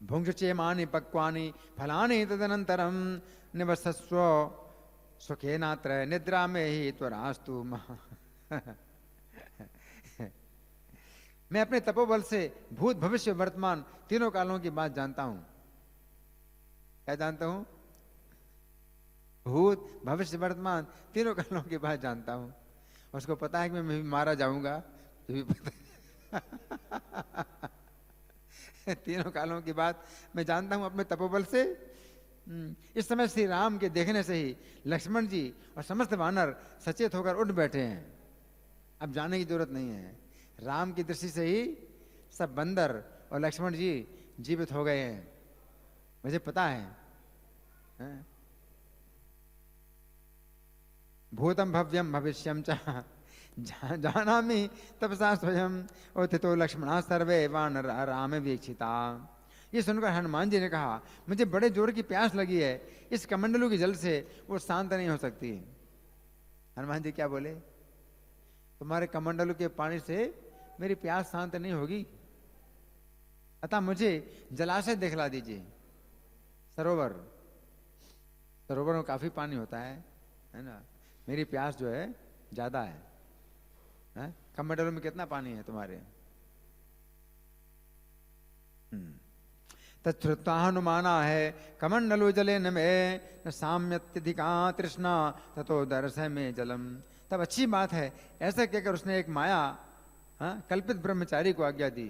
Speaker 1: भुंक्षेमानि पक्वानि फलानि तदनन्तरं निवसस्व सुखेनात्र निद्रा में ही त्वरास्तु। मैं अपने तपोबल से भूत भविष्य वर्तमान तीनों कालों की बात जानता हूं। क्या जानता हूं? भूत भविष्य वर्तमान तीनों कालों की बात जानता हूं। उसको पता है कि मैं भी मारा जाऊंगा, भी पता तीनों कालों की बात मैं जानता हूं अपने तपोबल से। इस समय श्री राम के देखने से ही लक्ष्मण जी और समस्त वानर सचेत होकर उठ बैठे हैं। अब जाने की जरूरत नहीं है, राम की दृष्टि से ही सब बंदर और लक्ष्मण जी जीवित हो गए हैं, मुझे पता है। भूतम भव्यम भविष्यम च जानामि तपसा स्वयं उत्थितो लक्ष्मणा सर्वे वानर राम वीक्षिता। ये सुनकर हनुमान जी ने कहा, मुझे बड़े जोर की प्यास लगी है, इस कमंडलू के जल से वो शांत नहीं हो सकती। हनुमान जी क्या बोले? तुम्हारे कमंडलू के पानी से मेरी प्यास शांत नहीं होगी, अतः मुझे जलाशय दिखला दीजिए। सरोवर, सरोवर में काफी पानी होता है ना। मेरी प्यास जो है ज्यादा है। कमंडलू में कितना पानी है तुम्हारे? तच्छ्रुत्वा हनुमाना है कमंडलु जले न में न साम्यत्यधिका तृष्णा ततो दर्शय में जलम। तब अच्छी बात है, ऐसा कहकर उसने एक माया कल्पित ब्रह्मचारी को आज्ञा दी।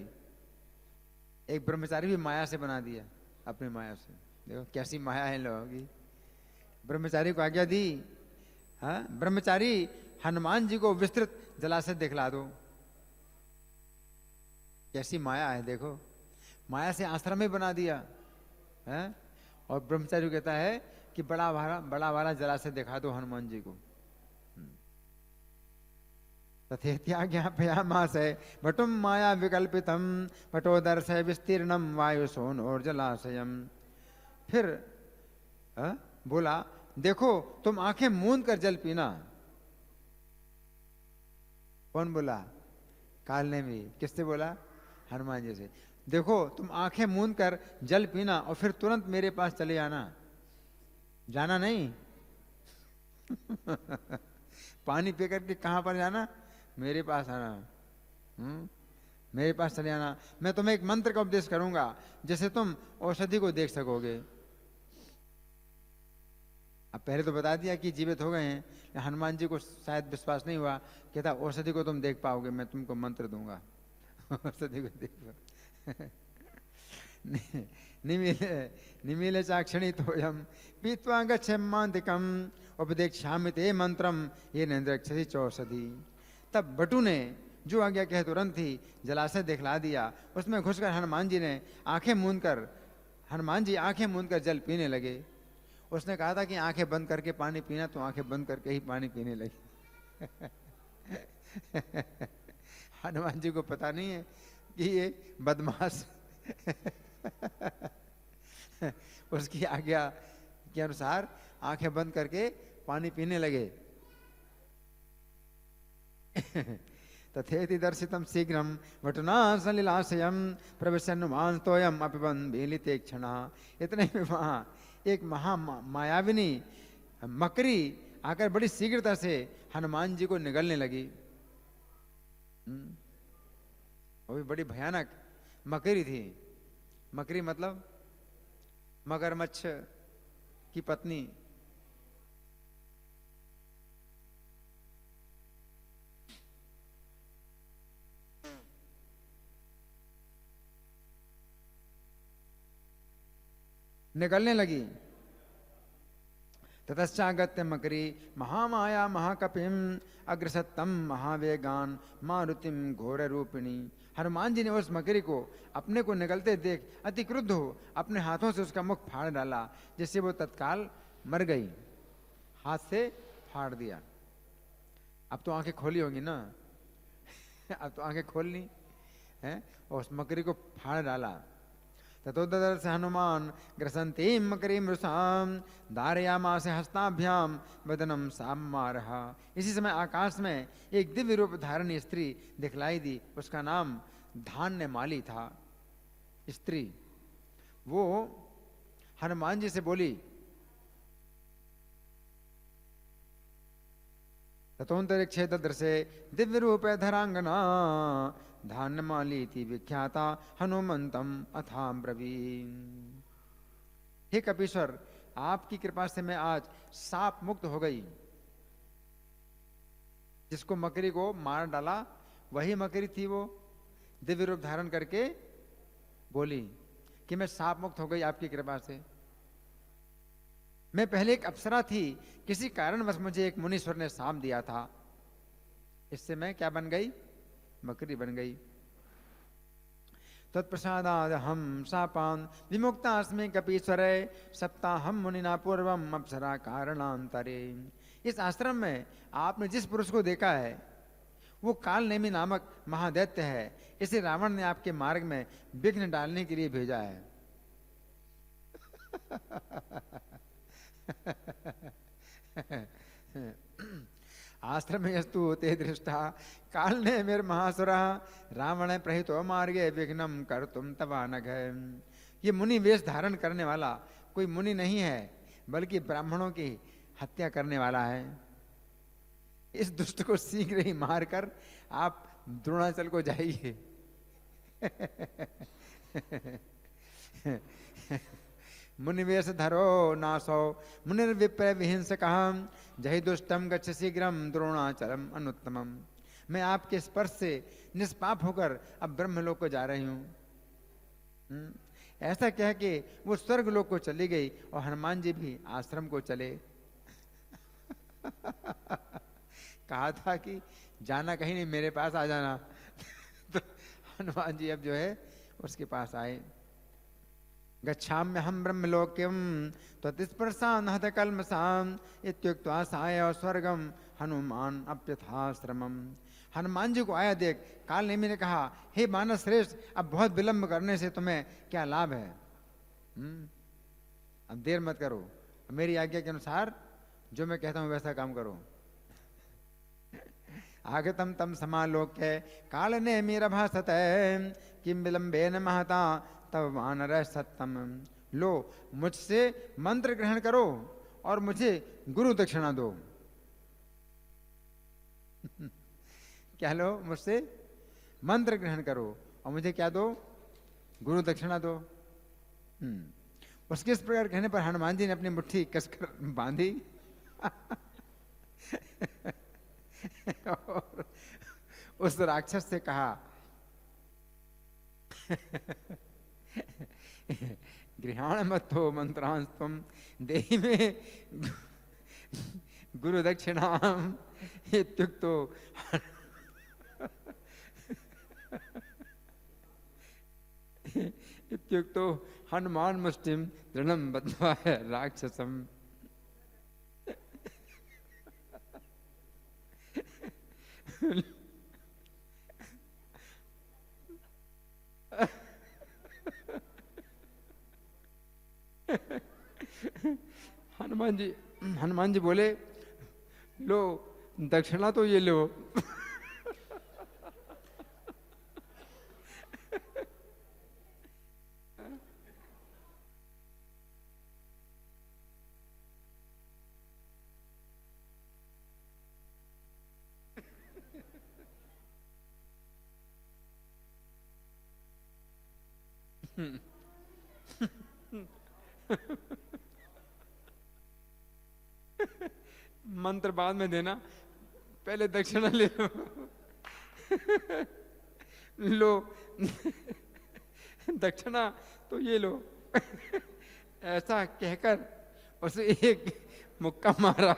Speaker 1: एक ब्रह्मचारी भी माया से बना दिया, अपनी माया से। देखो कैसी माया है लोगों की। ब्रह्मचारी को आज्ञा दी, ब्रह्मचारी हनुमान जी को विस्तृत जलाशय दिखला दो। कैसी माया है देखो, माया से आश्रम ही बना दिया है। और ब्रह्मचारी कहता है कि बड़ा वाला जलाशय दिखा दो हनुमान जी को। तथेत्याज्ञापयामास भटुम माया विकल्पितम भटो दर्शय विस्तीर्णम वायु सोनोर जलाशयम। फिर बोला देखो तुम आंखें मूंद कर जल पीना। कौन बोला? काल ने भी। किससे बोला? हनुमान जी से। देखो तुम आंखें मूंद कर जल पीना और फिर तुरंत मेरे पास चले आना, जाना नहीं। पानी पी करके कहां पर जाना? मेरे पास आना। मेरे पास चले आना। मैं तुम्हें एक मंत्र का उपदेश करूंगा जिससे तुम औषधि को देख सकोगे। अब पहले तो बता दिया कि जीवित हो गए हैं। हनुमान जी को शायद विश्वास नहीं हुआ। कहता औषधि को तुम देख पाओगे, मैं तुमको मंत्र दूंगा। औषधि को देख पाओ। निमीले चाक्षणी तोयम पीत्वा गच्छेमांतिकम उपदेक्ष्यामि ते मंत्रम ये नेन्द्रक्षसी चौषधि। तब बटू ने जो आज्ञा कहे तुरंत ही जलाशय दिखला दिया। उसमें घुसकर हनुमान जी ने आंखें मूंद कर, हनुमान जी आंखें मूंद कर जल पीने लगे। उसने कहा था कि आंखें बंद करके पानी पीना, तो आंखें बंद करके ही पानी पीने लगे। हनुमान जी को पता नहीं है कि ये बदमाश उसकी आज्ञा के अनुसार आंखें बंद करके पानी पीने लगे। तथेति दर्शितम शीघ्रम वटुना सलिलाशयम प्रविशन्नुमान तोयम अपिबन भीलिते क्षण। इतने में वहां एक महा मायाविनी मकरी आकर बड़ी शीघ्रता से हनुमान जी को निगलने लगी। वो भी बड़ी भयानक मकरी थी। मकरी मतलब मगरमच्छ की पत्नी। निकलने लगी। ततश्चागत्य मकरी महामाया महाकपिम अग्रसत्तम महावेगान मारुतिम घोर रूपिणी। हनुमान जी ने उस मकरी को अपने को निकलते देख अति क्रुद्ध हो अपने हाथों से उसका मुख फाड़ डाला, जिससे वो तत्काल मर गई। हाथ से फाड़ दिया। अब तो आंखें खोली होगी ना। अब तो आंखें खोल ली हैं और उस मकरी को फाड़ डाला। ततोदर्श हनुमान ग्रसंती मकरी मृषाम धारयामास हस्ताभ्याम वदनम सामारह। इसी समय आकाश में एक दिव्य रूप धारणी स्त्री दिखलाई दी। उसका नाम धान्यमाली था। स्त्री वो हनुमान जी से बोली, ततोन्तरिक्षे ददृशे दिव्य रूप धरांगना धान्यमाली थी विख्याता हनुमंतम अथाम ब्रवीन। हे कपीश्वर, आपकी कृपा से मैं आज साप मुक्त हो गई। जिसको मकरी को मार डाला वही मकरी थी। वो दिव्य रूप धारण करके बोली कि मैं साप मुक्त हो गई आपकी कृपा से। मैं पहले एक अप्सरा थी, किसी कारणवश मुझे एक मुनीश्वर ने साप दिया था। इससे मैं क्या बन गई? मकरी बन गई। तत्प्रसादाद हम शापान विमुक्तास्मि कपीश्वरे सप्ताहम मुनिना पूर्वम अप्सरा कारणांतरे। इस आश्रम में आपने जिस पुरुष को देखा है वो काल नेमी नामक महादैत्य है। इसे रावण ने आपके मार्ग में विघ्न डालने के लिए भेजा है। आश्रम यस्तु ते दृष्टा काल ने मेरे महासुरा रावण प्रहितो मार्गे विघ्नम कर तुम तवानघ। ये मुनि वेश धारण करने वाला कोई मुनि नहीं है, बल्कि ब्राह्मणों की हत्या करने वाला है। इस दुष्ट को शीघ्र ही मारकर आप द्रोणाचल को जाइए। मुनिवेश धरो नासो मुनिर्विप्र विहिंसकः जहि दुष्टम गच्छ शीघ्रम द्रोणाचलम अनुत्तमम। मैं आपके स्पर्श से निष्पाप होकर अब ब्रह्मलोक को जा रही हूं। ऐसा कह के वो स्वर्ग लोक को चली गई और हनुमान जी भी आश्रम को चले। कहा था कि जाना कहीं नहीं, मेरे पास आ जाना। तो हनुमान जी अब जो है उसके पास आए। गच्छाम्य हम ब्रह्मलोक्यम त्वत्स्पर्शान् हत कल्मषान् इत्युक्त्वा साय स्वर्गम हनुमान अप्यथाश्रमम। हनुमान जी को आया देख काल नेमी ने कहा, हे मानस श्रेष्ठ, अब बहुत विलंब करने से तुम्हें क्या लाभ है? अब देर मत करो, मेरी आज्ञा के अनुसार जो मैं कहता हूं वैसा काम करो। आगतम तम समालोक्य काल ने मेरा भाषत किम विलंबेन महता तब वानर सत्तम। लो, मुझसे मंत्र ग्रहण करो और मुझे गुरु दक्षिणा दो। क्या लो, मुझसे मंत्र ग्रहण करो और मुझे क्या दो, गुरु दक्षिणा दो। उसके इस प्रकार कहने पर हनुमान जी ने अपनी मुट्ठी कसकर बांधी और उस राक्षस से कहा गृहाण मत हो मंत्रांश तुम देहि में गुरु दक्षिणाम इत्युक्तो इत्युक्तो हनुमान मुष्टिम दृढ़म बद्ध्वा राक्षसम। हनुमान जी बोले, लो दक्षिणा तो ये लो। मंत्र बाद में देना, पहले दक्षिणा ले लो। लो दक्षिणा तो ये लो। ऐसा कहकर उसे एक मुक्का मारा।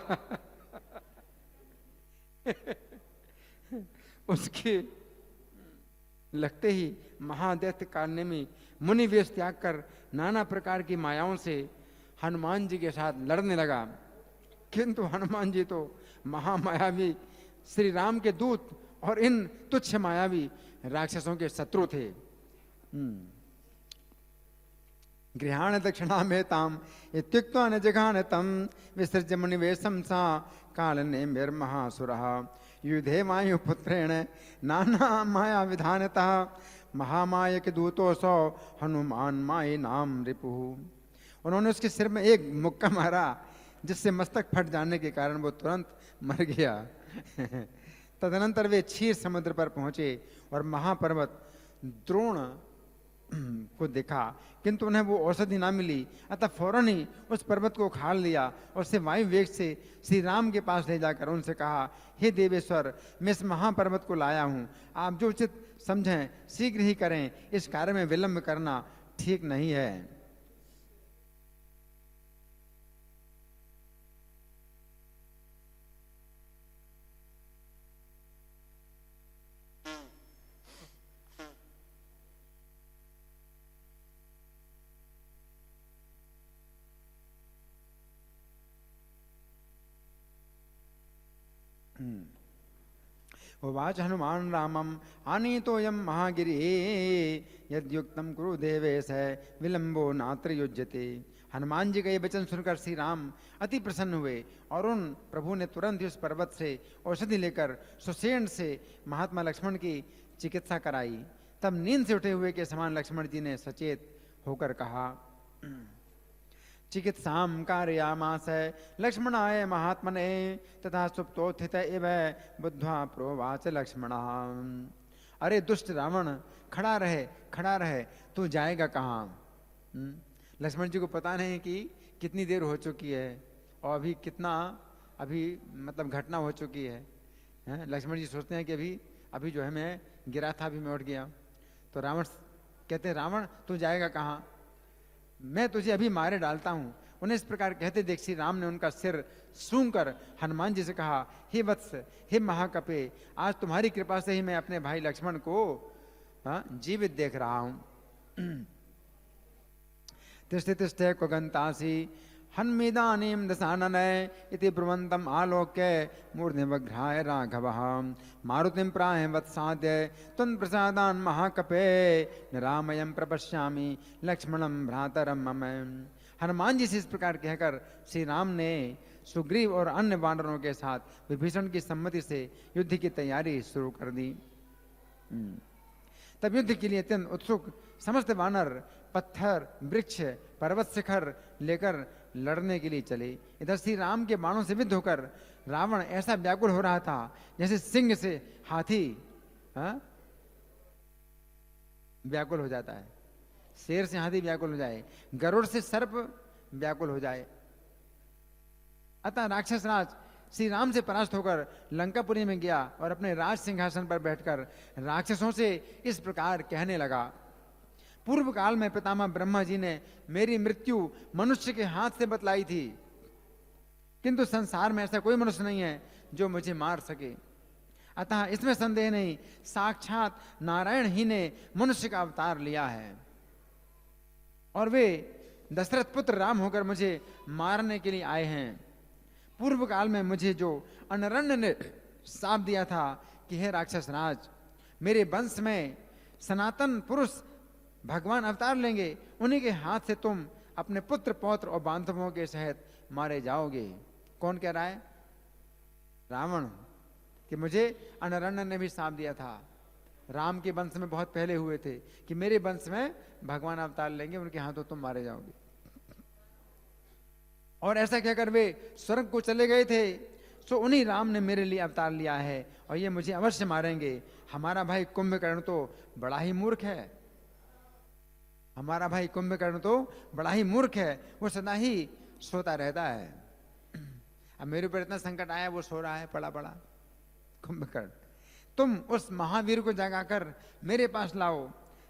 Speaker 1: उसके लगते ही महादैत्य कालने में मुनि वेश त्याग कर नाना प्रकार की मायाओं से हनुमान जी के साथ लड़ने लगा। किंतु हनुमान जी तो महामायावी श्री राम के दूत और इन तुच्छ मायावी राक्षसों के शत्रु थे। गृहाण दक्षिणा में ताम इत्युक्त्वा न जघान तम विसृज्य मुनिवेशम सा काल ने मेर महासुरः युधे वायु पुत्रेण नाना माया विधानतः महामाया के दूतों सौ हनुमान माई नाम रिपु। उन्होंने उसके सिर में एक मुक्का मारा जिससे मस्तक फट जाने के कारण वो तुरंत मर गया। तदनंतर वे क्षीर समुद्र पर पहुंचे और महापर्वत द्रोण को देखा, किंतु उन्हें वो औषधि ना मिली। अतः फौरन ही उस पर्वत को उखाड़ लिया और उसे वायु वेग से श्री राम के पास ले जाकर उनसे कहा, हे देवेश्वर, मैं इस महापर्वत को लाया हूँ, आप जो उचित समझें शीघ्र ही करें, इस कार्य में विलंब करना ठीक नहीं है। उवाच हनुमान रामम आनीतोऽयं महागिरि यद्युक्तं कुरु देवेश विलंबो नात्र युज्यते। हनुमान जी का ये वचन सुनकर श्री राम अति प्रसन्न हुए और उन प्रभु ने तुरंत ही उस पर्वत से औषधि लेकर सुषेण से महात्मा लक्ष्मण की चिकित्सा कराई। तब नींद से उठे हुए के समान लक्ष्मण जी ने सचेत होकर कहा, चिकित्साम कारयामास लक्ष्मणाय महात्मने तथा सुप्तोत्थित इव बुद्ध्वा प्रोवाच लक्ष्मण। अरे दुष्ट रावण, खड़ा रहे, तू जाएगा कहाँ? लक्ष्मण जी को पता नहीं कि कितनी देर हो चुकी है और अभी मतलब घटना हो चुकी है। लक्ष्मण जी सोचते हैं कि अभी जो है मैं गिरा था, अभी मैं उठ गया। तो रावण कहते हैं, रावण तू जाएगा कहाँ? मैं तुझे अभी मारे डालता हूं। उन्हें इस प्रकार कहते देख श्री राम ने उनका सिर सूंघकर हनुमान जी से कहा, हे वत्स, हे महाकपे, आज तुम्हारी कृपा से ही मैं अपने भाई लक्ष्मण को जीवित देख रहा हूं। तिष्ठ तिष्ठ कुगंतासी हन्मिदानीं दशाननय इति ब्रुवन्तम् आलोक्य मूर्ध्निवघ्राय राघवः मारुतिं प्राह वत्साद्य त्वन्प्रसादान् महाकपे निरामयं प्रपश्यामि लक्ष्मणं भ्रातरं मम। हनुमान जी से इस प्रकार कहकर श्री राम ने सुग्रीव और अन्य वानरों के साथ विभीषण की सम्मति से युद्ध की तैयारी शुरू कर दी। तब युद्ध के लिए अत्यंत उत्सुक समस्त वानर पत्थर, वृक्ष, पर्वत शिखर लेकर लड़ने के लिए चले। इधर श्री राम के बाणों से विद्ध होकर रावण ऐसा व्याकुल हो रहा था जैसे सिंह से हाथी व्याकुल हो जाता है, शेर से हाथी व्याकुल हो जाए, गरुड़ से सर्प व्याकुल हो जाए। अतः राक्षस राज श्री राम से परास्त होकर लंकापुरी में गया और अपने राज सिंहासन पर बैठकर राक्षसों से इस प्रकार कहने लगा। पूर्व काल में पितामह ब्रह्मा जी ने मेरी मृत्यु मनुष्य के हाथ से बतलाई थी, किंतु संसार में ऐसा कोई मनुष्य नहीं है जो मुझे मार सके। अतः इसमें संदेह नहीं, साक्षात नारायण ही ने मनुष्य का अवतार लिया है और वे दशरथ पुत्र राम होकर मुझे मारने के लिए आए हैं। पूर्व काल में मुझे जो अनरण्य ने शाप दिया था कि हे राक्षस राज, मेरे वंश में सनातन पुरुष भगवान अवतार लेंगे, उन्हीं के हाथ से तुम अपने पुत्र पौत्र और बांधवों के सहित मारे जाओगे। कौन कह रहा है? रावण, कि मुझे अनरण्य ने भी शाप दिया था, राम के वंश में बहुत पहले हुए थे कि मेरे वंश में भगवान अवतार लेंगे, उनके हाथों तुम मारे जाओगे। और ऐसा कहकर वे स्वर्ग को चले गए थे। सो उन्हीं राम ने मेरे लिए अवतार लिया है और ये मुझे अवश्य मारेंगे। हमारा भाई कुंभकर्ण तो बड़ा ही मूर्ख है, हमारा भाई कुंभकर्ण तो बड़ा ही मूर्ख है, वो सदा ही सोता रहता है। अब मेरे ऊपर इतना संकट आया, वो सो रहा है पड़ा पड़ा। कुंभकर्ण, तुम उस महावीर को जगाकर मेरे पास लाओ।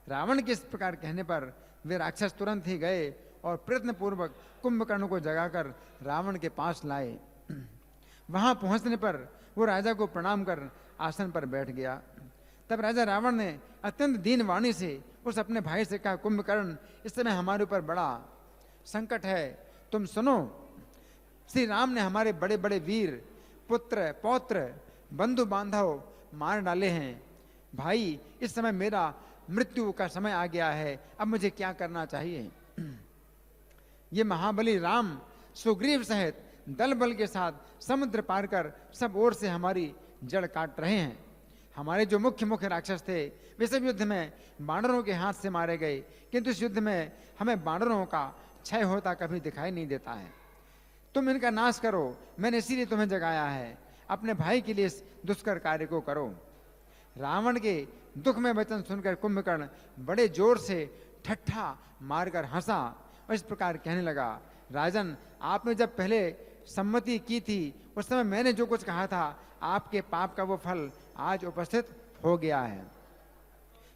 Speaker 1: रावण के इस प्रकार कहने पर वे राक्षस तुरंत ही गए और प्रयत्न पूर्वक कुंभकर्ण को जगाकर रावण के पास लाए। वहां पहुंचने पर वो राजा को प्रणाम कर आसन पर बैठ गया। तब राजा रावण ने अत्यंत दीन वाणी से उस अपने भाई से कहा, कुंभकर्ण, इस समय हमारे ऊपर बड़ा संकट है, तुम सुनो। श्री राम ने हमारे बड़े बड़े वीर, पुत्र, पौत्र, बंधु बांधव मार डाले हैं। भाई, इस समय मेरा मृत्यु का समय आ गया है, अब मुझे क्या करना चाहिए? ये महाबली राम सुग्रीव सहित दल बल के साथ समुद्र पार कर सब ओर से हमारी जड़ काट रहे हैं। हमारे जो मुख्य मुख्य राक्षस थे वे सब युद्ध में बानरों के हाथ से मारे गए, किंतु इस युद्ध में हमें बानरों का क्षय होता कभी दिखाई नहीं देता है। तुम इनका नाश करो, मैंने इसीलिए तुम्हें जगाया है। अपने भाई के लिए इस दुष्कर कार्य को करो। रावण के दुख में वचन सुनकर कुंभकर्ण बड़े जोर से ठट्ठा मारकर हंसा और इस प्रकार कहने लगा, राजन, आपने जब पहले सम्मति की थी उस समय मैंने जो कुछ कहा था, आपके पाप का वो फल आज उपस्थित हो गया है।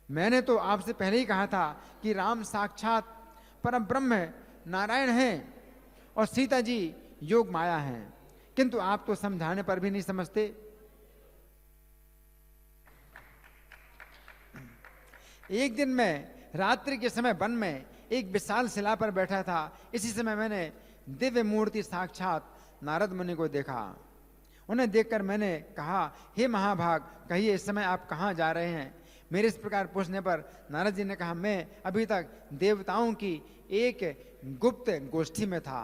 Speaker 1: मैंने तो आपसे पहले ही कहा था कि राम साक्षात परम ब्रह्म नारायण हैं और सीता जी योग माया हैं, किंतु आप तो समझाने पर भी नहीं समझते। एक दिन मैं रात्रि के समय वन में एक विशाल शिला पर बैठा था। इसी समय मैंने दिव्य मूर्ति साक्षात नारद मुनि को देखा। उन्हें देखकर मैंने कहा, हे महाभाग, कहिए इस समय आप कहाँ जा रहे हैं? मेरे इस प्रकार पूछने पर नारद जी ने कहा, मैं अभी तक देवताओं की एक गुप्त गोष्ठी में था।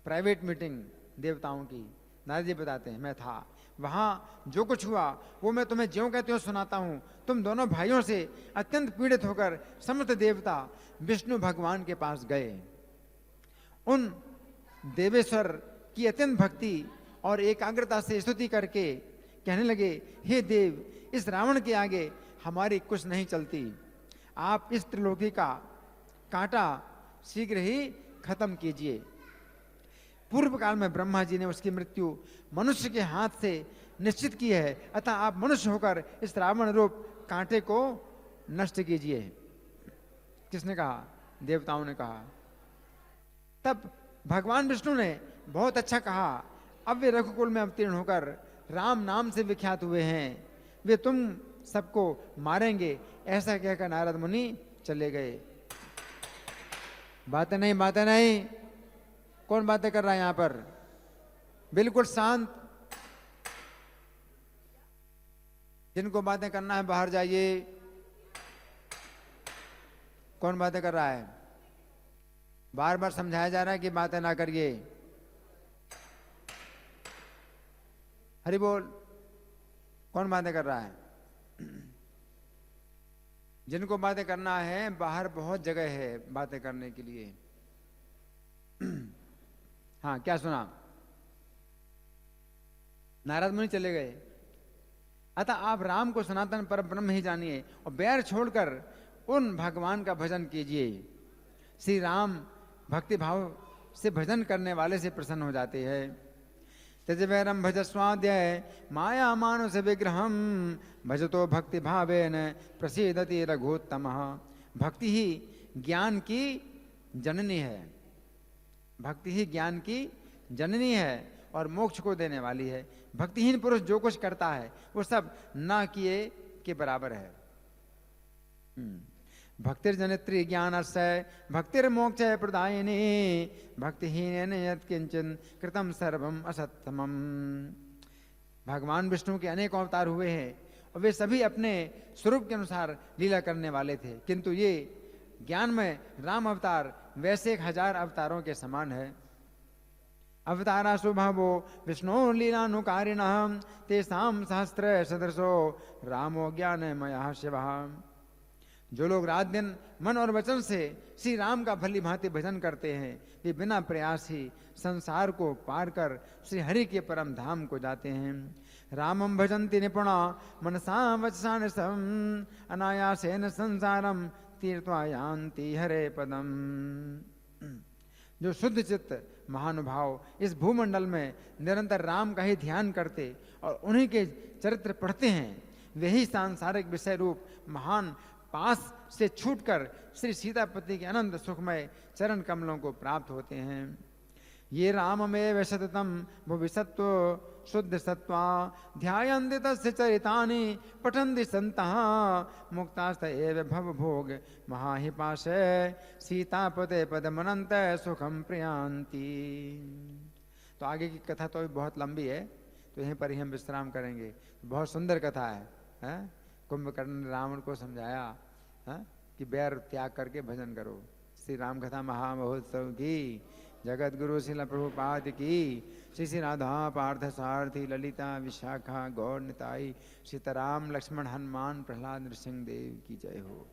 Speaker 1: प्राइवेट मीटिंग देवताओं की, नारद जी बताते हैं, मैं था वहां। जो कुछ हुआ वो मैं तुम्हें ज्यों कहते त्यों सुनाता हूं। तुम दोनों भाइयों से अत्यंत पीड़ित होकर समस्त देवता विष्णु भगवान के पास गए। उन देवेश्वर की अत्यंत भक्ति और एकाग्रता से स्तुति करके कहने लगे, हे देव, इस रावण के आगे हमारी कुछ नहीं चलती। आप इस त्रिलोकी का कांटा शीघ्र ही खत्म कीजिए। पूर्व काल में ब्रह्मा जी ने उसकी मृत्यु मनुष्य के हाथ से निश्चित की है, अतः आप मनुष्य होकर इस रावण रूप कांटे को नष्ट कीजिए। किसने कहा? देवताओं ने कहा। तब भगवान विष्णु ने बहुत अच्छा कहा। अब वे रघुकुल में अवतीर्ण होकर राम नाम से विख्यात हुए हैं, वे तुम सबको मारेंगे, ऐसा कहकर नारद मुनि चले गए। बातें नहीं। कौन बातें कर रहा है यहां पर? बिल्कुल शांत। जिनको बातें करना है बाहर जाइए। कौन बातें कर रहा है? बार बार समझाया जा रहा है कि बातें ना करिए। हरि बोल। कौन बातें कर रहा है? जिनको बातें करना है, बाहर बहुत जगह है बातें करने के लिए। हाँ, क्या सुना? नारद मुनि चले गए। अतः आप राम को सनातन पर ब्रह्म ही जानिए और बैर छोड़कर उन भगवान का भजन कीजिए। श्री राम भक्ति भाव से भजन करने वाले से प्रसन्न हो जाते हैं। त्यजवैरम भजस्वाध्याय माया मानुष विग्रहम भजतो भक्ति भावेन प्रसीदति रघुत्तम। भक्ति ही ज्ञान की जननी है। भक्ति ही ज्ञान की जननी है और मोक्ष को देने वाली है। भक्तिहीन पुरुष जो कुछ करता है वो सब ना किए के बराबर है। भक्तिर्जनित्री ज्ञानस्य भक्तिर्मोक्ष प्रदायिनी भक्तिहीन यत्किंचन कृतम सर्वम असत्तमम्। भगवान विष्णु के अनेक अवतार हुए हैं और वे सभी अपने स्वरूप के अनुसार लीला करने वाले थे, किंतु ये ज्ञान में राम अवतार वैसे 1000 अवतारों के समान है। अवतारा स्वभावो विष्णु लीलानुकारिणः तेषां सहस्र सदृशो रामो ज्ञानमयः शिवः। जो लोग रात दिन मन और वचन से श्री राम का भली भांति भजन करते हैं, वे बिना प्रयास ही संसार को पार कर श्री हरि के परम धाम को जाते हैं। रामं भजन्ति निपुणा मनसा वचसा निशम् अनायासेन संसारम तीर्थवा यान्ति हरे पदम। जो शुद्ध चित्त महानुभाव इस भूमंडल में निरंतर राम का ही ध्यान करते और उन्हीं के चरित्र पढ़ते हैं, वही सांसारिक विषय रूप महान पास से छूटकर श्री सीतापति के अनंत सुखमय चरण कमलों को प्राप्त होते हैं। ये राम में सततम भुवि सत्व शुद्ध सत्वा ध्यायन्ति तस्य चरितानि पठन्ति सन्तः मुक्तास्त एव भव भोग महाहिपाशे सीतापते पदमनंत सुखम प्रियांति। तो आगे की कथा तो बहुत लंबी है, तो यहीं पर ही हम विश्राम करेंगे। बहुत सुंदर कथा है? कुंभकर्ण ने रावण को समझाया कि बैर त्याग करके भजन करो। श्री राम कथा महामहोत्सव की, जगत गुरु श्रील प्रभुपाद की, श्री श्री राधा पार्थ सारथी ललिता विशाखा गौर निताई सीताराम लक्ष्मण हनुमान प्रहलाद नृसिंह देव की जय हो।